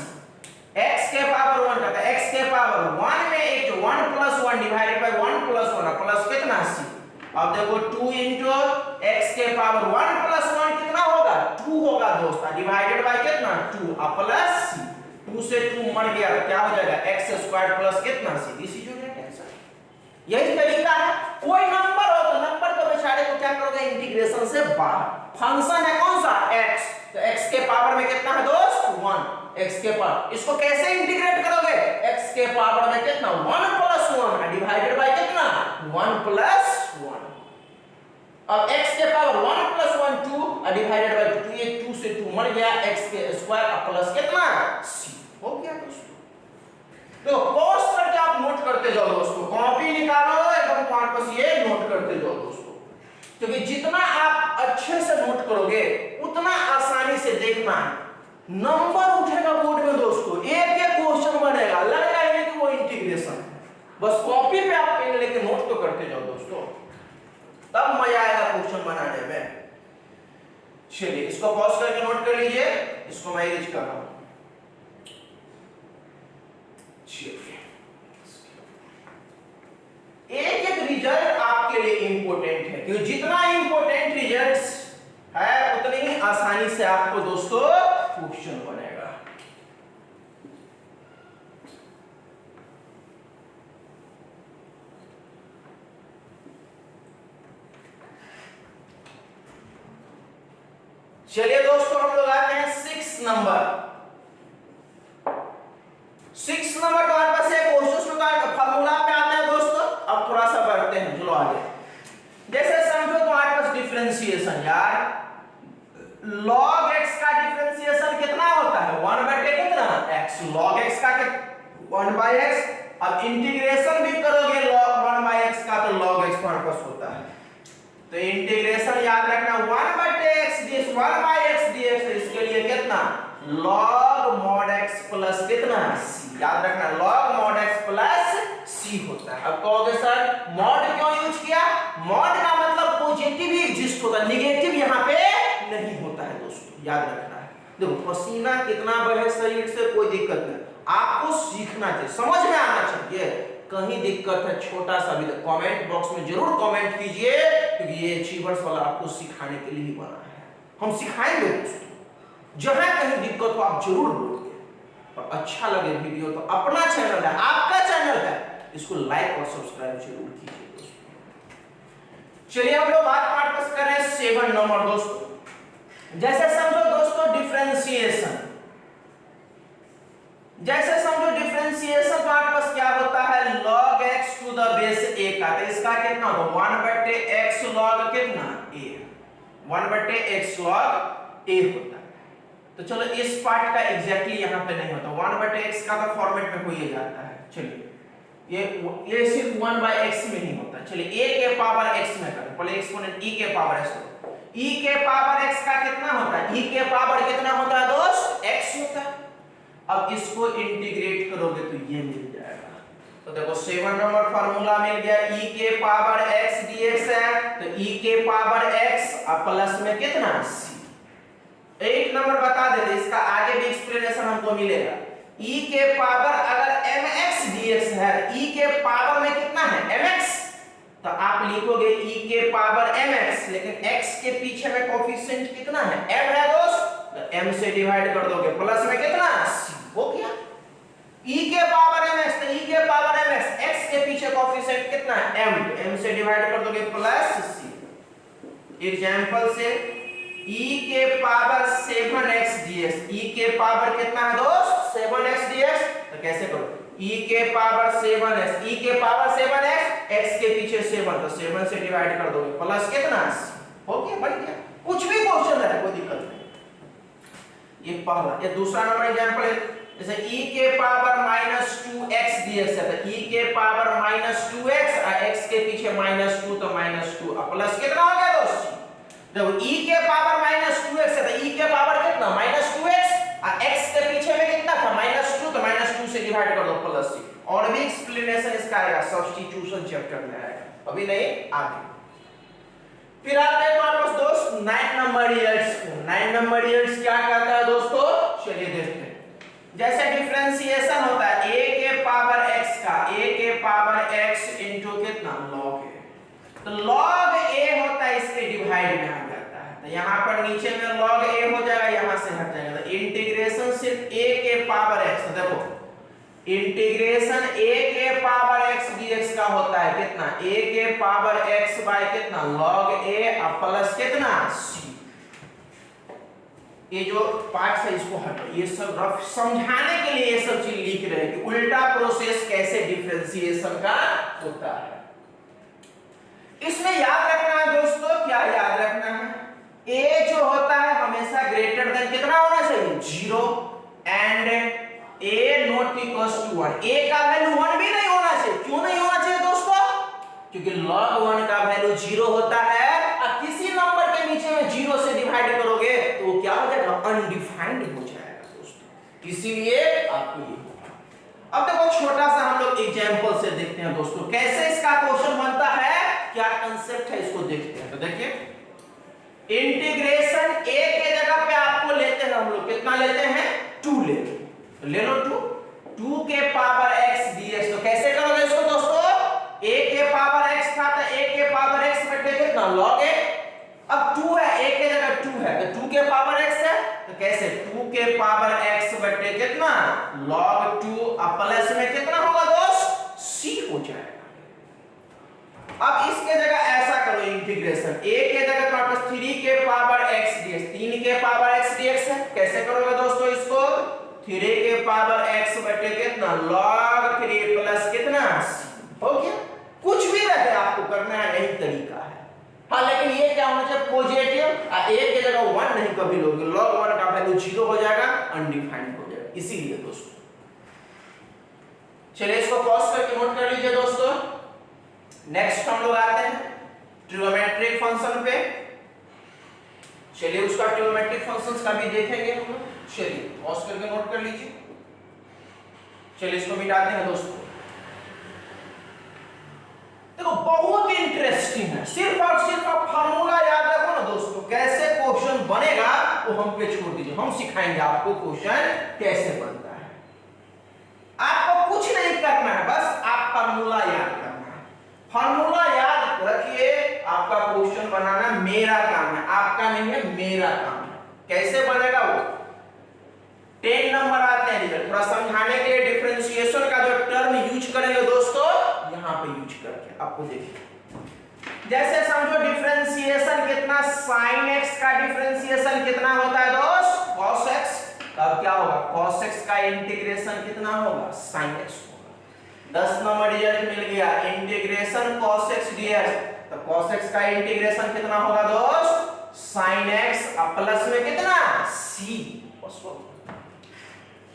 x के पावर 1 का x के पावर 1 में एक 1 + 1 डिवाइडेड बाय 1 + 1 प्लस कितना? c। अब देखो 2 इंटू एक्स के पावर 1 प्लस 1 कितना होगा 2 होगा दोस्त, डिवाइडेड बाय कितना 2 प्लस सी, 2 से 2 मर गया तो क्या हो जाएगा एक्स स्क्वायर प्लस कितना सी, दिस इज योर आंसर। यही तरीका है, कोई नंबर हो तो नंबर को बेचारे को क्या करोगे इंटीग्रेशन से बाहर, फंक्शन है कौन सा x, तो x के पावर में कितना है दोस्त 1, x के पावर, इसको कैसे इंटीग्रेट करोगे x के पावर में कितना 1 प्लस 1 डिवाइडेड बाय कितना 1 प्लस 1, अब x के पावर 1 प्लस 1 2 डिवाइडेड बाय 2, ये 2 से 2 मर गया, x के स्क्वायर प्लस कितना c हो गया दोस्तों। तो पॉज करके आप नोट करते जाओ दोस्तों, कॉपी निकालो एकदम तुम्हारे पास ये नोट करते जाओ दोस्तों, क्योंकि जितना आप अच्छे से नोट करोगे उतना आसानी से देखना नंबर उठेगा बोर्ड में दोस्तों, एक एक क्वेश्चन बनेगा, लगेगा ही कि वो इंटीग्रेशन है, बस कॉपी पे आप पेन लेके नोट तो करते जाओ दोस्तों, तब मजा आएगा क्वेश्चन बनाने में। चलिए इसको पॉज करके नोट कर लीजिए, इसको मैं इरेज कर रहा हूं। एक एक रिजल्ट आपके लिए इंपॉर्टेंट है, क्योंकि जितना इंपॉर्टेंट रिजल्ट्स है उतनी ही आसानी से आपको दोस्तों क्वेश्चन बनेगा। चलिए दोस्तों हम लोग आते हैं 6 नंबर। 6 नंबर तो हमारे पास है क्वेश्चन का फार्मूला पे आते हैं दोस्तों। अब थोड़ा सा बढ़ते हैं, चलो आगे। जैसे समझो तुम्हारे पास डिफरेंशिएशन यार, log x का डिफरेंशिएशन कितना होता है 1/x कितना x, log x का 1/x। अब इंटीग्रेशन भी करोगे log 1/x का तो log x तुम्हारे पास होता है, तो इंटीग्रेशन याद रखना 1/x dx 1/x dx, इसके लिए कितना log mod x प्लस कितना c, याद रखना log mod x plus c होता है। अब कहोगे सर mod क्यों यूज किया, mod का मतलब पॉजिटिव ही एग्जिस्ट होता है, नेगेटिव यहाँ पे नहीं होता है दोस्तों, याद रखना है। देखो पसीना कितना बहे शरीर से कोई दिक्कत नहीं, आपको सीखना चाहिए, समझ में आना चाहिए, कहीं दिक्कत है छोटा सा भी तो कमेंट बॉक्स में जरूर कमेंट कीजिए, क्योंकि ये अचीवर्स वाला आपको सिखाने के लिए ही बना है, हम सिखाएंगे दोस्तों, जहां कहीं दिक्कत हो आप जरूर बोलिए। और अच्छा लगे वीडियो तो अपना चैनल है, आपका चैनल है, इसको लाइक और सब्सक्राइब जरूर कीजिए दोस्तों। चलिए हम लोग बात पार्ट कर रहे हैं 7 नंबर दोस्तों। जैसे समझो दोस्तों डिफरेंशिएशन, जैसे समझो डिफरेंशिएशन हमारे पास क्या होता है log x to the base a का, तो इसका कितना होगा 1/x log कितना a, 1/x log a होता है। तो चलो इस पार्ट का एग्जैक्टली यहां पे नहीं होता, 1/x का तो फॉर्मेट में हो ही जाता है। चलिए ये सिर्फ 1/x में ही होता है। चलिए a के पावर x में करें, पहले एक्सपोनेंट e के पावर x, e के पावर x का कितना होता है, e के पावर कितना होता है दोस्त x होता है। अब इसको इंटीग्रेट करोगे तो ये मिल जाएगा, तो देखो 7 नंबर फार्मूला मिल गया, e के पावर x dx है, तो e के पावर x और प्लस में कितना c। 8 नंबर बता देते, इसका आगे भी एक्सप्लेनेशन हमको मिलेगा। e के पावर अगर mx dx है, e के पावर में कितना है mx, तो आप लिखोगे e के पावर mx, लेकिन x के पीछे में कोफिशिएंट कितना है m है दोस्त, तो m से डिवाइड कर दोगे, प्लस में कितना c हो गया, e के पावर mx, तो e के पावर mx, x के पीछे कोफिशिएंट कितना है m, तो m से डिवाइड कर दोगे प्लस c। एग्जांपल से e के पावर 7x dx, e के पावर कितना है दोस्त 7x dx, तो कैसे करो e के पावर 7x, e के पावर 7x, x के पीछे 7, तो 7 से डिवाइड कर दोगे प्लस कितना हो गया, बन गया। कुछ भी क्वेश्चन है कोई दिक्कत नहीं। ये पहला, ये दूसरा नंबर एग्जांपल है, जैसे e के पावर -2x dx है, तो e के पावर -2x और x के पीछे -2, तो -2 और प्लस कितना हो गया दोस्त, देखो e के पावर -2x है, तो e के पावर कितना -2x और x के पीछे में कितना था -2, तो -2 से डिवाइड कर दो प्लस c। और भी एक्सप्लेनेशन इसका आएगा सब्स्टिट्यूशन चैप्टर में आएगा, अभी नहीं आगे। फिर आते हैं हमारे पास दोस्त 9 नंबर रिजल्ट्स। 9 नंबर रिजल्ट्स क्या कहता है दोस्तों, चलिए देखते हैं। जैसे डिफरेंशिएशन होता है a के पावर x का, a के पावर x इनटू कितना log a, तो log डिवाइड में आ जाता है। तो यहाँ पर नीचे में log a हो जाएगा, यहाँ से हट जाएगा। तो इंटीग्रेशन सिर्फ a के पावर x, देखो इंटीग्रेशन a के पावर x dx का होता है कितना, a के पावर x बाय कितना log a प्लस कितना c। ये जो पार्ट है इसको हटो, ये सब रफ समझाने के लिए ये सब चीज लिख रहे हैं कि उल्टा प्रोसेस कैसे डिफरेंशिएशन का होता है। इसमें याद रखना है दोस्तों, क्या याद रखना है, a जो होता है हमेशा ग्रेटर देन कितना होना चाहिए 0 and a not equals to 1। a का वैल्यू 1 भी नहीं होना चाहिए। क्यों नहीं होना चाहिए दोस्तों, क्योंकि log 1 का वैल्यू 0 होता है और किसी नंबर के नीचे में 0 से डिवाइड करोगे तो वो क्या हो जाएगा, अनडिफाइंड हो जाएगा दोस्तों। इसीलिए आपको ये होगा। अब देखो छोटा सा हम लोग एग्जांपल से देखते हैं दोस्तों कैसे इसका क्वेश्चन बनता है, क्या कंसेप्ट है इसको देखते हैं। तो देखिए इंटीग्रेशन a के जगह पे आपको लेते हैं हम लोग कितना लेते हैं 2 लेते हैं, तो ले लो 2 के पावर x dx। तो कैसे करोगे इसको दोस्तों, a के पावर x था तो a के पावर x बटे कितना log a। अब 2 है, a के जगह 2 है तो 2 के पावर x है, तो कैसे 2 के पावर x बटे कितना log 2 प्लस में कितना होगा दोस्त c हो जाएगा। अब इसके जगह ऐसा करो इंटीग्रेशन, a के जगह तुम्हारे पास 3 के पावर x dx, 3 के पावर x dx है, कैसे करोगे दोस्तों इसको 3 के पावर x बटे कितना log 3 प्लस कितना c हो गया। कुछ भी रहे आपको करना है, यही तरीका है। हाँ लेकिन ये क्या होना चाहिए पॉजिटिव, a के जगह 1 नहीं कभी लोगे, log 1 का वैल्यू 0 हो जाएगा, अनडिफाइंड हो जाएगा। इसीलिए दोस्तों चलिए इसको पॉज करके नोट कर लीजिए दोस्तों। नेक्स्ट हम लोग आते हैं ट्रिग्नोमेट्रिक फंक्शन पे। चलिए उसका ट्रिग्नोमेट्रिक फंक्शंस का भी देखेंगे हम लोग। चलिए पॉज करके नोट कर लीजिए। चलिए इसको मिटाते हैं दोस्तों। देखो बहुत इंटरेस्टिंग है, सिर्फ और सिर्फ आप फार्मूला याद रखो ना दोस्तों, कैसे क्वेश्चन बनेगा वो हम पे छोड़ दीजिए, हम सिखाएंगे आपको क्वेश्चन कैसे बनता है। आपको कुछ नहीं करना है, बस आप फार्मूला याद करना है। फार्मूला याद रखिए, आपका क्वेश्चन बनाना मेरा काम है, आपका नहीं है, मेरा काम है। कैसे बनेगा वो 10 नंबर आते हैं रिजल्ट, थोड़ा समझाने के लिए डिफरेंशिएशन का जो टर्म यूज करेंगे दोस्तों यहां पे यूज करके आपको देखिए। जैसे समझो डिफरेंशिएशन कितना sin x का डिफरेंशिएशन कितना होता है दोस्त cos x, तब क्या होगा cos x का इंटीग्रेशन कितना होगा sin x होगा। 10 नंबर रिजल्ट मिल गया इंटीग्रेशन cos x dx, तो cos x का इंटीग्रेशन कितना होगा दोस्त sin x प्लस में कितना c।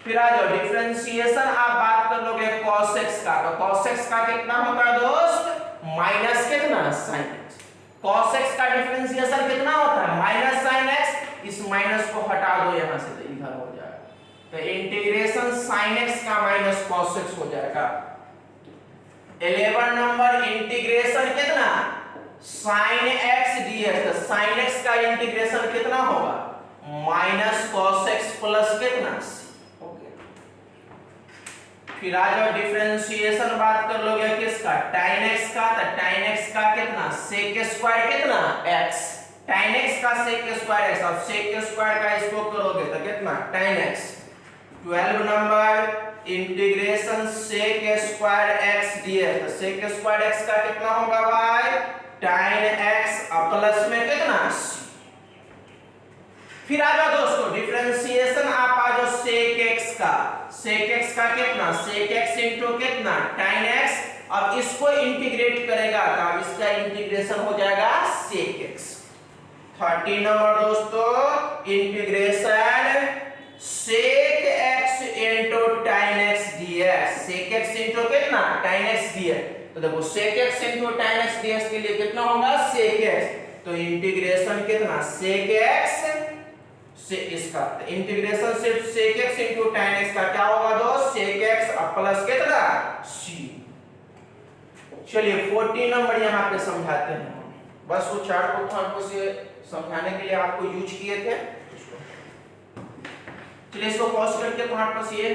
फिर आ जाओ डिफरेंशिएशन, आप बात कर लोगे cos x का, तो cos x का कितना होता है दोस्त माइनस कितना sin x। cos x का डिफरेंशिएशन कितना होता है माइनस sin x, इस माइनस को हटा दो यहां से तो इधर हो जाएगा, तो इंटीग्रेशन sin x का माइनस cos x हो जाएगा। 11 नंबर इंटीग्रेशन कितना sin x dx, तो sin x का इंटीग्रेशन कितना होगा माइनस cos x प्लस कितना c। फिर आ जाओ डिफरेंशिएशन बात कर लोगे किसका tan x का, तो tan x का कितना sec स्क्वायर कितना x, tan x का sec स्क्वायर x, अब sec स्क्वायर का इसको करोगे तो कितना tan x। 12 number integration sec square x dx, तो sec स्क्वायर x का कितना होगा भाई tan x प्लस में कितना c। फिर आ जाओ दोस्तों डिफरेंशिएशन, आप आ जाओ sec x का, sec x का कितना sec x इंटू कितना tan x, अब इसको इंटीग्रेट करेगा तो अब इसका इंटीग्रेशन हो जाएगा sec x। 30 नंबर दोस्तों integration sec x into tan x dx, sec x into कितना tan x dx, तो देखो sec x into tan x dx के लिए कितना होगा sec x, तो इंटीग्रेशन कितना sec x से इसका इंटीग्रेशन सिर्फ sec x into tan x का क्या होगा दोस्त sec x प्लस कितना c। चलिए 14 नंबर यहाँ पे समझाते हैं, बस वो चार्ट को आपको से समझाने के लिए आपको यूज किए थे। चलिए इसको पॉज करके तुम्हारे पास ये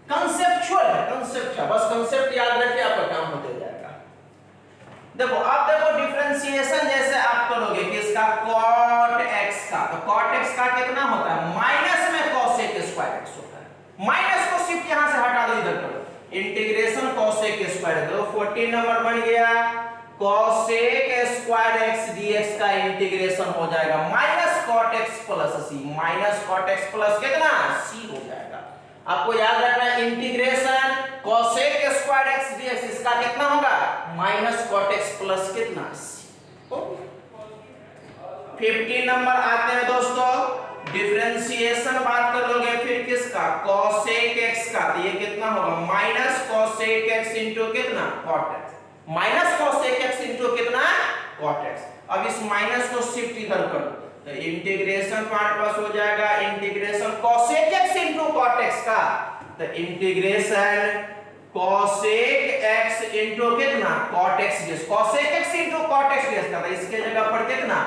कंसेप्चुअल है, कंसेप्ट है, बस कंसेप्ट याद रखिए आपका काम होते जाएगा। देखो अब देखो डिफरेंशिएशन जैसे कितना होता है, माइनस में cosec स्क्वायर x होता है। माइनस को शिफ्ट यहां से हटा दो इधर करो, इंटीग्रेशन cosec स्क्वायर करो, 14 नंबर बन गया cosec स्क्वायर x dx का इंटीग्रेशन हो जाएगा minus cot x plus c, minus cot x plus कितना c हो जाएगा। आपको याद रखना है integration cosec square x dx इसका कितना होगा माइनस cot x प्लस कितना c। 15 नंबर आते हैं दोस्तों, डिफरेंशिएशन बात कर लोगे फिर किसका cosec x का, तो ये कितना होगा माइनस cosec x इंटू कितना cot x, minus cosec x into कितना cot x। अब इस माइनस को शिफ्ट इधर कर दो तो इंटीग्रेशन हमारे पास हो जाएगा integration cosec x into cot x का, तो इंटीग्रेशन cosec x इंटू कितना cot x dx, cosec x into cot x dx का, तो इसके जगह पर कितना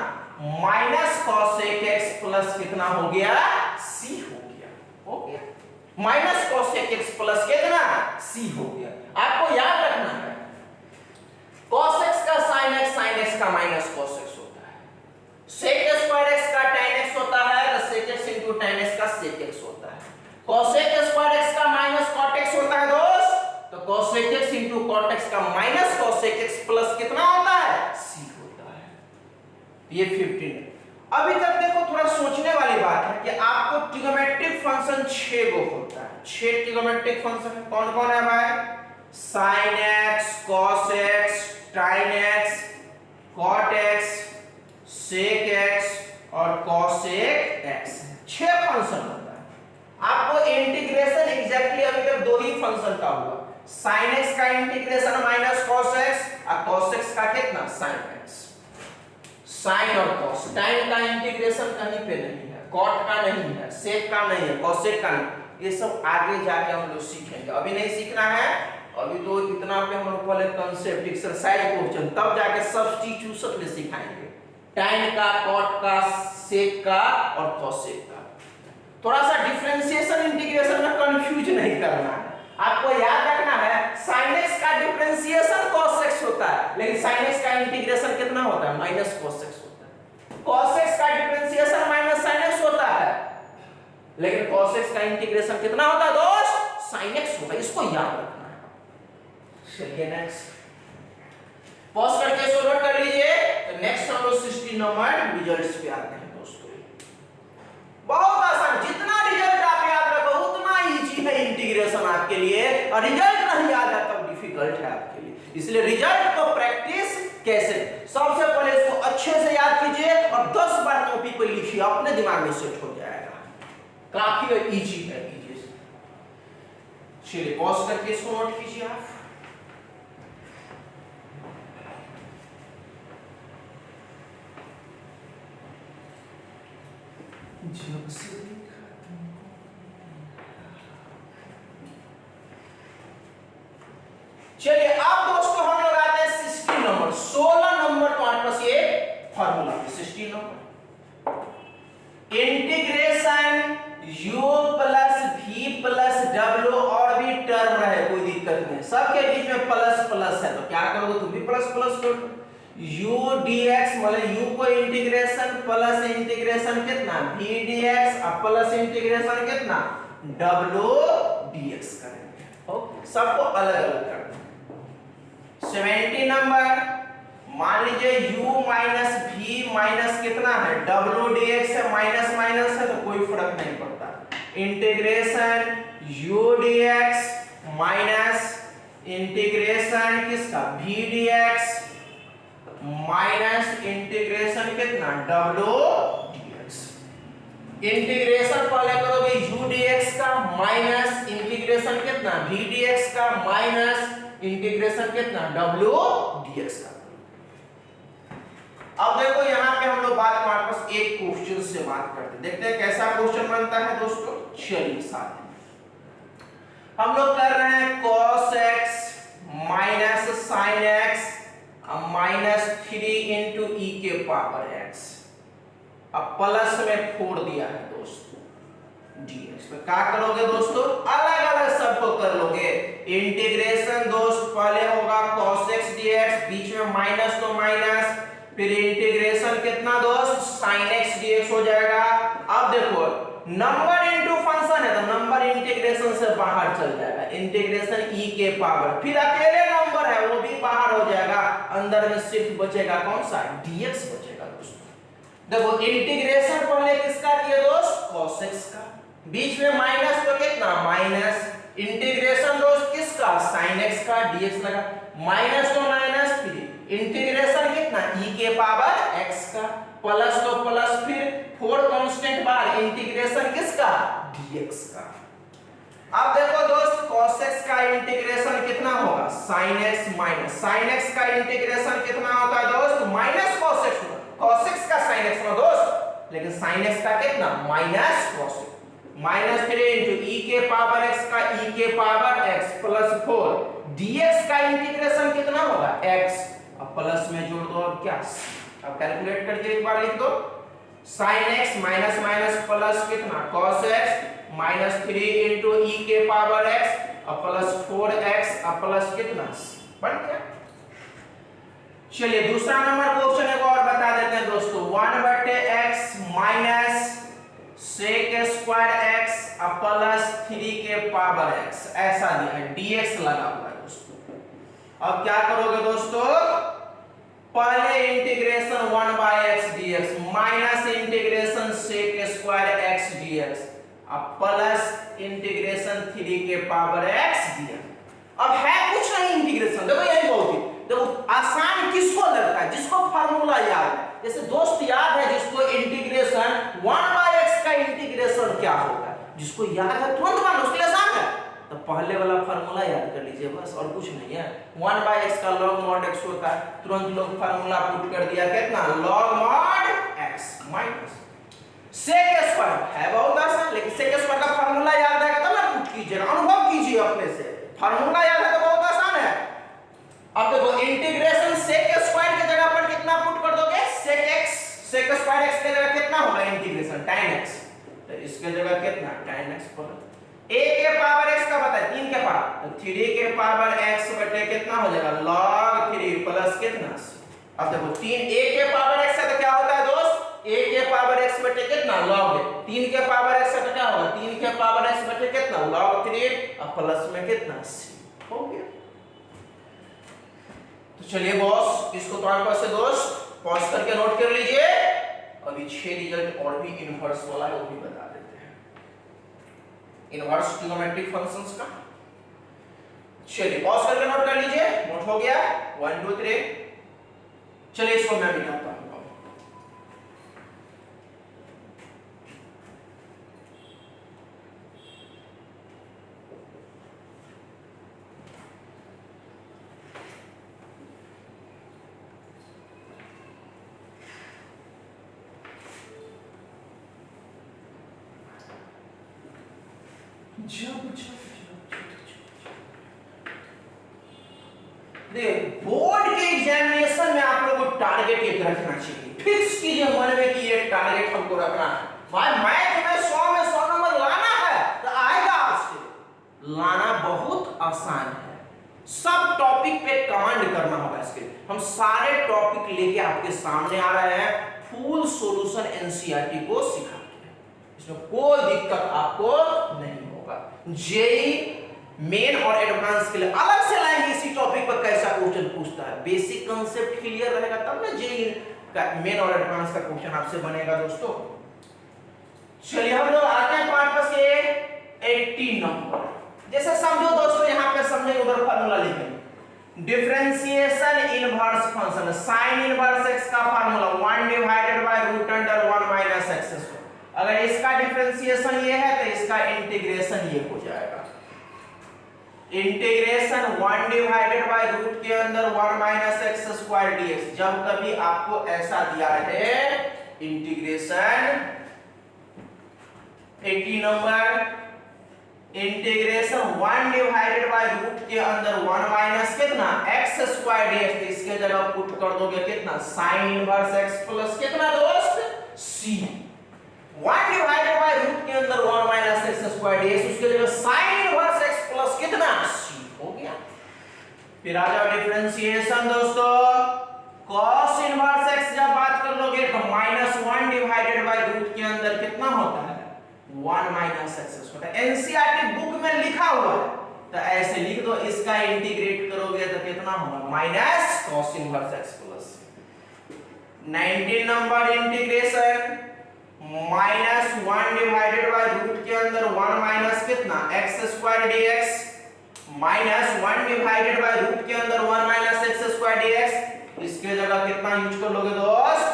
माइनस cosec x प्लस कितना हो गया c हो गया माइनस cosec x प्लस कितना c हो गया। आपको याद रखना है cos x का sin x का माइनस cos x होता है, sec स्क्वायर x का tan x होता है तो sec x into tan x का sec x होता है, cosec स्क्वायर x का माइनस cot x होता है दोस्त, तो cosec x into cot x का माइनस cosec x प्लस कितना होता है c होता है। ये 15। अभी तक देखो थोड़ा सोचने वाली बात है कि आपको ट्रिग्नोमेट्रिक फंक्शन 6 गो होता है, 6 ट्रिग्नोमेट्रिक फंक्शन कौन कौन है भाई, sin x, cos x, tan x, cot x, sec x और cosec x, 6 फंक्शन होता है। आपको इंटीग्रेशन एग्जैक्टली अभी तक 2 ही फंक्शन का हुआ, sin x का इंटीग्रेशन माइनस cos x और cos x का कितना sin x, sin और cos, tan का इंटीग्रेशन कहीं पे नहीं है, cot का नहीं है, sec का नहीं है, cosec का नहीं, ये सब आगे जाके हम लोग सीखेंगे, अभी नहीं सीखना है। अभी तो इतना पे हम लोग पहले कांसेप्ट एक्सरसाइज क्वेश्चन तब जाके सब्स्टिट्यूशन में सिखाएंगे, tan का, cot का, sec का और cosec का। थोड़ा सा डिफरेंशिएशन इंटीग्रेशन में कंफ्यूज नहीं करना है, आपको याद रखना है sin x का डिफरेंशिएशन cos x होता है, लेकिन sin x का इंटीग्रेशन कितना होता है माइनस cos x होता है, cos x का डिफरेंशिएशन माइनस sin x होता है, लेकिन cos x का इंटीग्रेशन कितना होता है दोस्त sin x होता है, इसको याद रखना है। चलिए नेक्स्ट पॉज करके इसको नोट कर लीजिए। तो नेक्स्ट हम लोग 16 नंबर रिजल्ट्स पे आते हैं दोस्तों। बहुत आसान, जितना रिजल्ट आप याद रखो उतना इजी है इंटीग्रेशन आपके लिए, और रिजल्ट नहीं याद है तब डिफिकल्ट है आपके लिए, इसलिए रिजल्ट को प्रैक्टिस कैसे, सबसे पहले इसको अच्छे से याद कीजिए और 10 बार कॉपी पे लिखिए, अपने दिमाग में सेट हो जाएगा, काफी इजी है। चलिए पॉज करके इसको नोट कीजिए आप। चलिए अब दोस्तों हम लोग आते हैं 16 नंबर, 16 नंबर तुम्हारे पास ये फॉर्मूला है 16 number, integration u plus v plus w और भी टर्म रहे कोई दिक्कत नहीं, सबके बीच में प्लस प्लस है, तो क्या करोगे तुम भी प्लस प्लस करो, u dx मतलब u को इंटीग्रेशन प्लस इंटीग्रेशन कितना v dx और प्लस इंटीग्रेशन कितना w dx करेंगे, ओके सबको अलग अलग करना। 70 नंबर, मान लीजिए u माइनस v माइनस कितना है w dx है, माइनस माइनस है तो कोई फर्क नहीं पड़ता, integration u dx minus integration किसका v dx माइनस इंटीग्रेशन कितना w dx, इंटीग्रेशन पहले करोगे u dx का माइनस इंटीग्रेशन कितना v dx का माइनस इंटीग्रेशन कितना w dx का। अब देखो यहाँ पे हम लोग बात हमारे पास एक क्वेश्चन से बात करते हैं, देखते हैं कैसा क्वेश्चन बनता है दोस्तों। चलिए साथ हम लोग कर रहे हैं cos x minus sin x minus 3 into e के पावर x, अब प्लस में फोड़ दिया है दोस्तों dx पे, क्या करोगे दोस्तों अलग अलग सबको कर लोगे, इंटीग्रेशन दोस्त पहले होगा cos x dx, बीच में माइनस तो माइनस, फिर इंटीग्रेशन कितना दोस्त sin x dx हो जाएगा, अब देखो नंबर इनटू फंक्शन है तो नंबर इंटीग्रेशन से बाहर चल जाएगा, इंटीग्रेशन e के पावर, फिर अकेले नंबर है वो भी बाहर हो जाएगा, अंदर में सिर्फ बचेगा कौन सा dx बचेगा दोस्तों। देखो इंटीग्रेशन पहले किसका किया दोस्त cos x का, बीच में माइनस तो कितना माइनस, इंटीग्रेशन दोस्त किसका sin x का dx लगा, माइनस तो माइनस, फिर इंटीग्रेशन कितना e के पावर x का, प्लस तो प्लस, फिर 4 कांस्टेंट बार इंटीग्रेशन किसका dx का। अब देखो दोस्त cos x का इंटीग्रेशन कितना होगा sin x minus, sin x का इंटीग्रेशन कितना होता है दोस्त minus cos x, cos x का sin x ना दोस्त, लेकिन sin x का कितना minus cos x, minus 3 into e के पावर x का e के पावर x प्लस 4 dx का इंटीग्रेशन कितना होगा x, अब प्लस में जोड़ दो, अब क्या अब कैलकुलेट करके एक बार लिख दो, sin x minus minus plus कितना cos x minus 3 into e के पावर x और प्लस 4x और प्लस कितना बन गया। चलिए दूसरा नंबर क्वेश्चन एक और बता देते हैं दोस्तों, 1/x minus sec square x और प्लस 3 के पावर x ऐसा दिया है, dx लगा हुआ है दोस्तों। अब क्या करोगे दोस्तों, पहले integration 1/x dx minus integration sec square x dx अब प्लस इंटीग्रेशन 3 के पावर x dx। अब है कुछ नहीं इंटीग्रेशन, देखो यही बहुत ही देखो आसान किसको लगता है जिसको फार्मूला याद है, जैसे दोस्त याद है जिसको इंटीग्रेशन 1/x का इंटीग्रेशन क्या होता है, जिसको याद है तुरंत मान उसके लिए आसान है, तो पहले वाला फार्मूला याद कर लीजिए बस, और कुछ नहीं है। 1/x का log mod x होता है, तुरंत लोग फार्मूला पुट कर दिया कितना log mod x minus sec square है, बहुत आसान, लेकिन sec स्क्वायर का फार्मूला याद है तब ना पुट कीजिए, अनुभव कीजिए अपने से, फार्मूला याद है तो बहुत आसान है। अब देखो इंटीग्रेशन sec स्क्वायर की जगह पर कितना पुट कर दोगे sec x, sec square x की जगह कितना होगा इंटीग्रेशन tan x, तो इसके जगह कितना tan x पर a के पावर x का बताए 3 के पावर, तो 3 के पावर x बटे कितना हो जाएगा log 3 प्लस कितना, अब देखो 3 a के पावर x है तो क्या होता है दोस्त a के पावर x बटे कितना log 3 के पावर x है तो क्या होगा 3 के पावर x बटे कितना log 3 और प्लस में कितना c हो गया। तो चलिए बॉस इसको तो आपस से दोस्त पॉज करके नोट कर लीजिए, अभी 6 रिजल्ट और भी इनवर्स वाला है वो भी बता देते हैं, इनवर्स ट्रिग्नोमेट्रिक फंक्शंस का। चलिए पॉज करके नोट कर लीजिए, नोट हो गया 1 2 3। चलिए इसको मैं मिटाता हूं, बोर्ड के एग्जामिनेशन में आप लोगों को टारगेट एक रखना चाहिए, फिक्स कीजिए मन में कि ये टारगेट हमको रखना है, भाई मैथ में 100 में 100 नंबर लाना है तो आएगा आपसे, लाना बहुत आसान है, सब टॉपिक पे कमांड करना होगा। इसके हम सारे टॉपिक लेके आपके सामने आ रहे हैं, फुल सॉल्यूशन एनसीईआरटी को सिखाते हैं, इसमें कोई दिक्कत आपको नहीं होगा। जेई मेन और एडवांस के लिए अलग से लाएंगे इसी टॉपिक पर कैसा क्वेश्चन पूछता है, बेसिक कांसेप्ट क्लियर रहेगा तब ना जेई का मेन और एडवांस का क्वेश्चन आपसे बनेगा दोस्तों। चलिए हम लोग आते हैं पार्ट पर से 80 नंबर, जैसे समझो दोस्तों यहाँ पे समझे उधर फार्मूला लिखेंगे, differentiation inverse function sin inverse x का formula 1 divided by root under 1 minus x square, अगर इसका डिफरेंशिएशन ये है तो इसका इंटीग्रेशन ये हो जाएगा, इंटीग्रेशन 1 डिवाइडेड बाय रूट के अंदर 1 माइनस x स्क्वायर dx, जब कभी आपको ऐसा दिया है integration 80 number, integration 1 divided by root के अंदर 1 माइनस कितना x स्क्वायर dx, तो इसके जगह पुट कर दोगे कितना sin इनवर्स x प्लस कितना दोस्त c, 1 डिवाइडेड बाय रूट के अंदर 1 माइनस x स्क्वायर dx, उसके जगह sin इनवर्स x प्लस कितना c हो गया। फिर आ जाओ डिफरेंशिएशन दोस्तों, cos इनवर्स x जब बात कर लोगे तो -1 डिवाइडेड बाय रूट के अंदर कितना होता है 1 माइनस एक्स होता है। एनसीईआरटी बुक में लिखा हुआ है, तो ऐसे लिख दो, इसका इंटीग्रेट करोगे तो कितना होगा minus cos inverse x plus 19 number integration -1 divided by root के अंदर 1 माइनस कितना x square dx -1 divided by root के अंदर 1 माइनस x स्क्वायर dx, इसके जगह कितना यूज कर लोगे दोस्त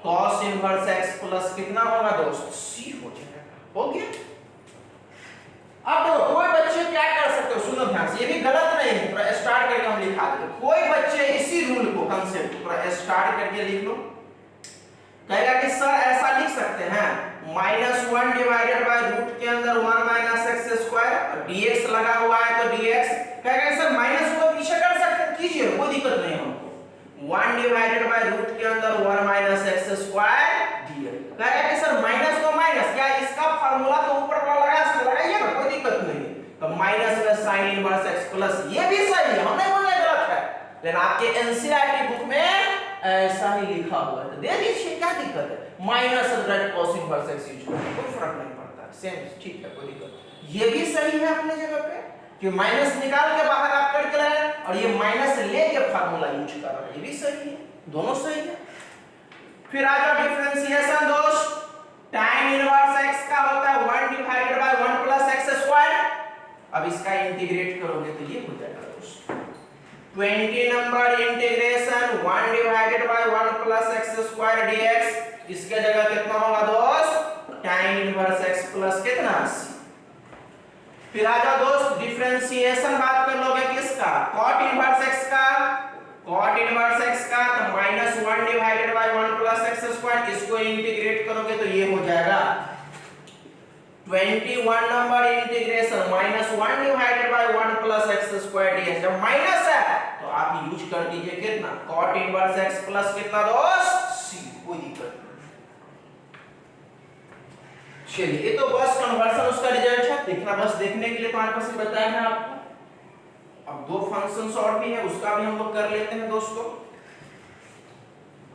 cos इनवर्स x प्लस कितना होगा दोस्त c हो जाएगा। हो गया। अब देखो कोई बच्चे क्या कर सकते हो, सुनो ध्यान से, ये भी गलत नहीं है, पूरा स्टार्ट करके हम लिखा देंगे। कोई बच्चे इसी रूल को कंसेप्ट पूरा स्टार्ट करके लिख लो, कहेगा कि सर ऐसा लिख सकते हैं -1 डिवाइडेड बाय रूट के अंदर 1 माइनस एक्स स्क्वायर और dx लगा हुआ है तो dx, कहेगा सर माइनस को पीछे कर सकते हैं, कीजिए कोई दिक्कत नहीं है हमको। 1 डिवाइडेड बाय रूट के अंदर 1 माइनस एक्स स्क्वायर dx, कहेगा कि सर माइनस को माइनस, क्या इसका फार्मूला तो ऊपर वाला लगा सकते, लगाइए ना, कोई दिक्कत नहीं। तो माइनस में sin इनवर्स x प्लस, ये भी सही है, हम नहीं बोल रहे गलत है, लेकिन आपके एनसीईआरटी बुक में ऐसा ही लिखा हुआ है, दे दीजिए, क्या दिक्कत है। Minus cos inverse x use करो, कोई फर्क नहीं पड़ता, सेम ठीक है, कोई दिक्कत। ये भी सही है अपने जगह पे कि माइनस निकाल के बाहर आप करके लाए और ये माइनस लेके फार्मूला यूज कर रहे हैं, ये भी सही है, दोनों सही है। फिर आ जाओ डिफरेंशिएशन दोस्त, tan इनवर्स x का होता है 1 divided bye 1 plus x square, अब इसका इंटीग्रेट करोगे तो ये हो जाएगा दोस्त 20 number integration 1 divided bye 1 plus x square dx, इसके जगह कितना होगा दोस्त tan इनवर्स x प्लस कितना c। फिर आ जाओ दोस्त डिफरेंशिएशन बात कर लोगे किसका cot इनवर्स x का, cot इनवर्स x का तो -1 divided bye 1 plus x square, इसको इंटीग्रेट करोगे तो ये हो जाएगा 21 number integration -1 divided bye 1 plus x square dx, जब माइनस है तो आप यूज कर दीजिए कितना cot इनवर्स x प्लस कितना दोस्त c, कोई दिक्कत नहीं। चलिए ये तो बस कन्वर्शन उसका रिजल्ट है, देखना बस देखने के लिए तुम्हारे पास बताया है आपको। अब दो फंक्शंस और भी है, उसका भी हम लोग कर लेते हैं दोस्तों।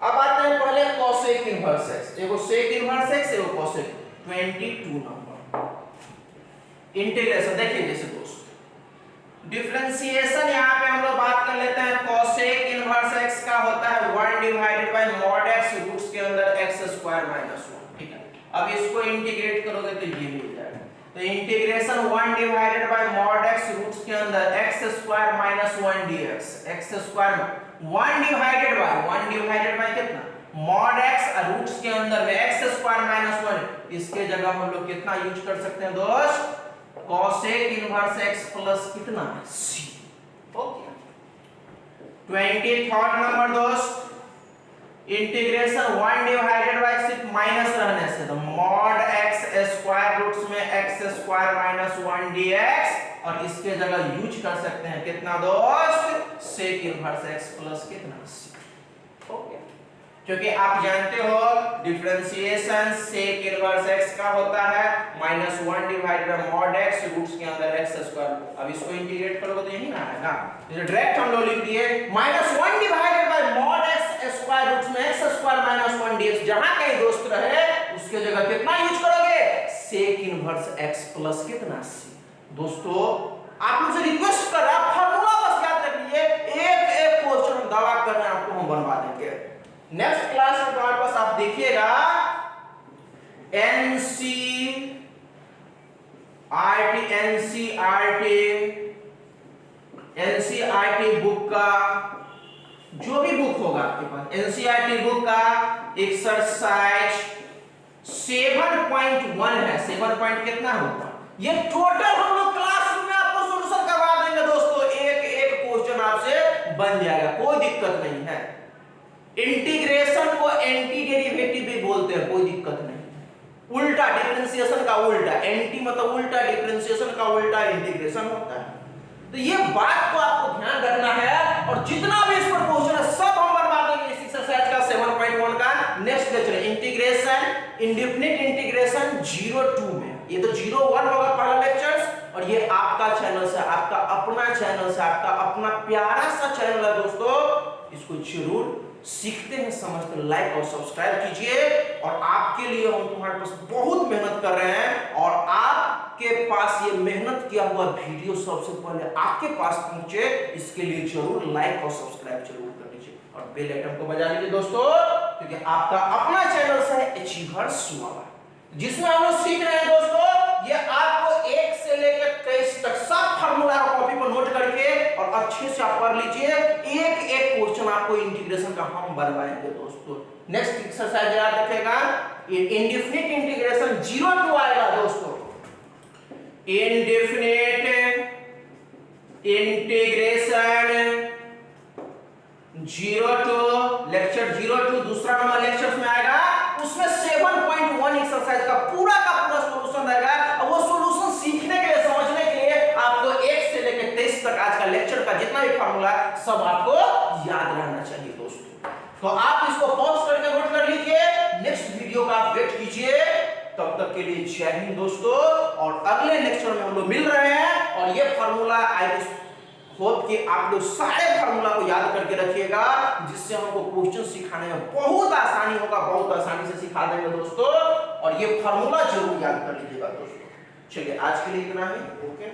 अब आते हैं पहले cosec इनवर्स x, एगो sec इनवर्स x, एगो cosec। 22 नंबर इंटीग्रेशन देखिए जैसे दोस्त डिफरेंशिएशन, यहाँ पे हम लोग बात कर लेते हैं cosec इनवर्स x का होता है 1 divided by mod x roots के अंदर x स्क्वायर माइनस 1, ठीक है। अब इसको इंटीग्रेट करोगे तो ये मिल जाएगा, तो integration 1 divided by mod x roots के अंदर x square minus 1 dx, x square 1 divided by कितना mod x रूट्स के अंदर में x स्क्वायर माइनस 1, इसके जगह हम लोग कितना यूज कर सकते हैं दोस्त cosec इनवर्स x प्लस कितना c, ओके। 23rd नंबर दोस्त इंटीग्रेशन 1 डिवाइडेड बाय सिर्फ माइनस रहने से तो mod x स्क्वायर रूट्स में x स्क्वायर माइनस 1 dx, और इसके जगह यूज कर सकते हैं कितना दोस्त sec इनवर्स x प्लस कितना c, ओके। क्योंकि आप जानते हो डिफरेंशिएशन sec इनवर्स x का होता है -1 divided by mod x roots के अंदर x स्क्वायर, अब इसको इंटीग्रेट करोगे तो यही ना आएगा, तो डायरेक्ट हम लोग लिख दिए -1 divided by mod x square roots में x स्क्वायर माइनस 1 dx, जहां कहीं दोस्त रहे उसके जगह कितना यूज करोगे sec इनवर्स x प्लस कितना c। दोस्तों आप लोग से रिक्वेस्ट कर रहा हूं फार्मूला बस याद रखिए, एक एक क्वेश्चन हम दावा कर रहे हैं आपको हम बनवा देंगे। नेक्स्ट क्लास में तुम्हारे पास आप देखिएगा एनसीईआरटी बुक का जो भी बुक होगा आपके पास, एनसीईआरटी बुक का एक्सरसाइज 7.1 है, 7 पॉइंट कितना होगा ये टोटल हम लोग क्लासरूम में आपको सॉल्यूशन करवा देंगे दोस्तों, एक एक क्वेश्चन आपसे बन जाएगा, कोई दिक्कत नहीं है। इंटीग्रेशन को एंटी डेरिवेटिव भी बोलते हैं, कोई दिक्कत नहीं। उल्टा डिफरेंशिएशन का उल्टा, एंटी मतलब उल्टा, डिफरेंशिएशन का उल्टा इंटीग्रेशन होता है। तो ये बात को आपको ध्यान रखना है, और जितना भी इस पर क्वेश्चन है सब हम बनवा देंगे इस एक्सरसाइज का 7.1 का next lecture integration indefinite integration 0 2 में। ये तो 0 1 होगा पहला लेक्चर, और ये आपका चैनल से, आपका अपना चैनल से, आपका अपना प्यारा सा चैनल है दोस्तों इसको जरूर सीखते हैं समझते हैं, लाइक और सब्सक्राइब कीजिए। और आपके लिए हम तुम्हारे पास बहुत मेहनत कर रहे हैं और आपके पास ये मेहनत किया हुआ वीडियो सबसे पहले आपके पास पहुंचे, इसके लिए जरूर लाइक और सब्सक्राइब जरूर कर लीजिए और बेल आइकन को बजा लीजिए दोस्तों, क्योंकि आपका अपना चैनल है अचीवर्स वाला, जिसमें हम लोग सीख रहे हैं दोस्तों। ये आपको 1 से लेकर 23 तक सब फार्मूला कॉपी पर नोट करके और अच्छे से आप पढ़ लीजिए। एक एक क्वेश्चन आपको इंटीग्रेशन का हम बनवाएंगे दोस्तों। नेक्स्ट एक्सरसाइज याद रखिएगा, इंडेफिनिट इंटीग्रेशन 0 टू आएगा दोस्तों। Indefinite integration 0 two lecture 0 two दूसरा नंबर लेक्चर में आएगा। उसमें 7.1 एक्सरसाइज का पूरा सॉल्यूशन रहेगा। और वो सॉल्यूशन सीखने के लिए, समझने के लिए आपको 1 से लेकर 23 तक आज का लेक्चर का जितना भी फार्मूला सब आपको याद रहना चाहिए दोस्तों। तो आप इसको पॉज करके नोट कर लीजिए, नेक्स्ट वीडियो का आप वेट कीजिए। तब तक के लिए जय हिंद दोस्तों, और अगले लेक्चर में हम लोग मिल रहे हैं। और ये फार्मूला आई होप कि आप लोग सारे फार्मूला को याद करके रखिएगा, जिससे हमको क्वेश्चन सिखाने में बहुत आसानी होगा, बहुत आसानी से सिखा देंगे दोस्तों। और ये फार्मूला जरूर याद कर लीजिएगा दोस्तों। चलिए आज के लिए इतना ही, ओके।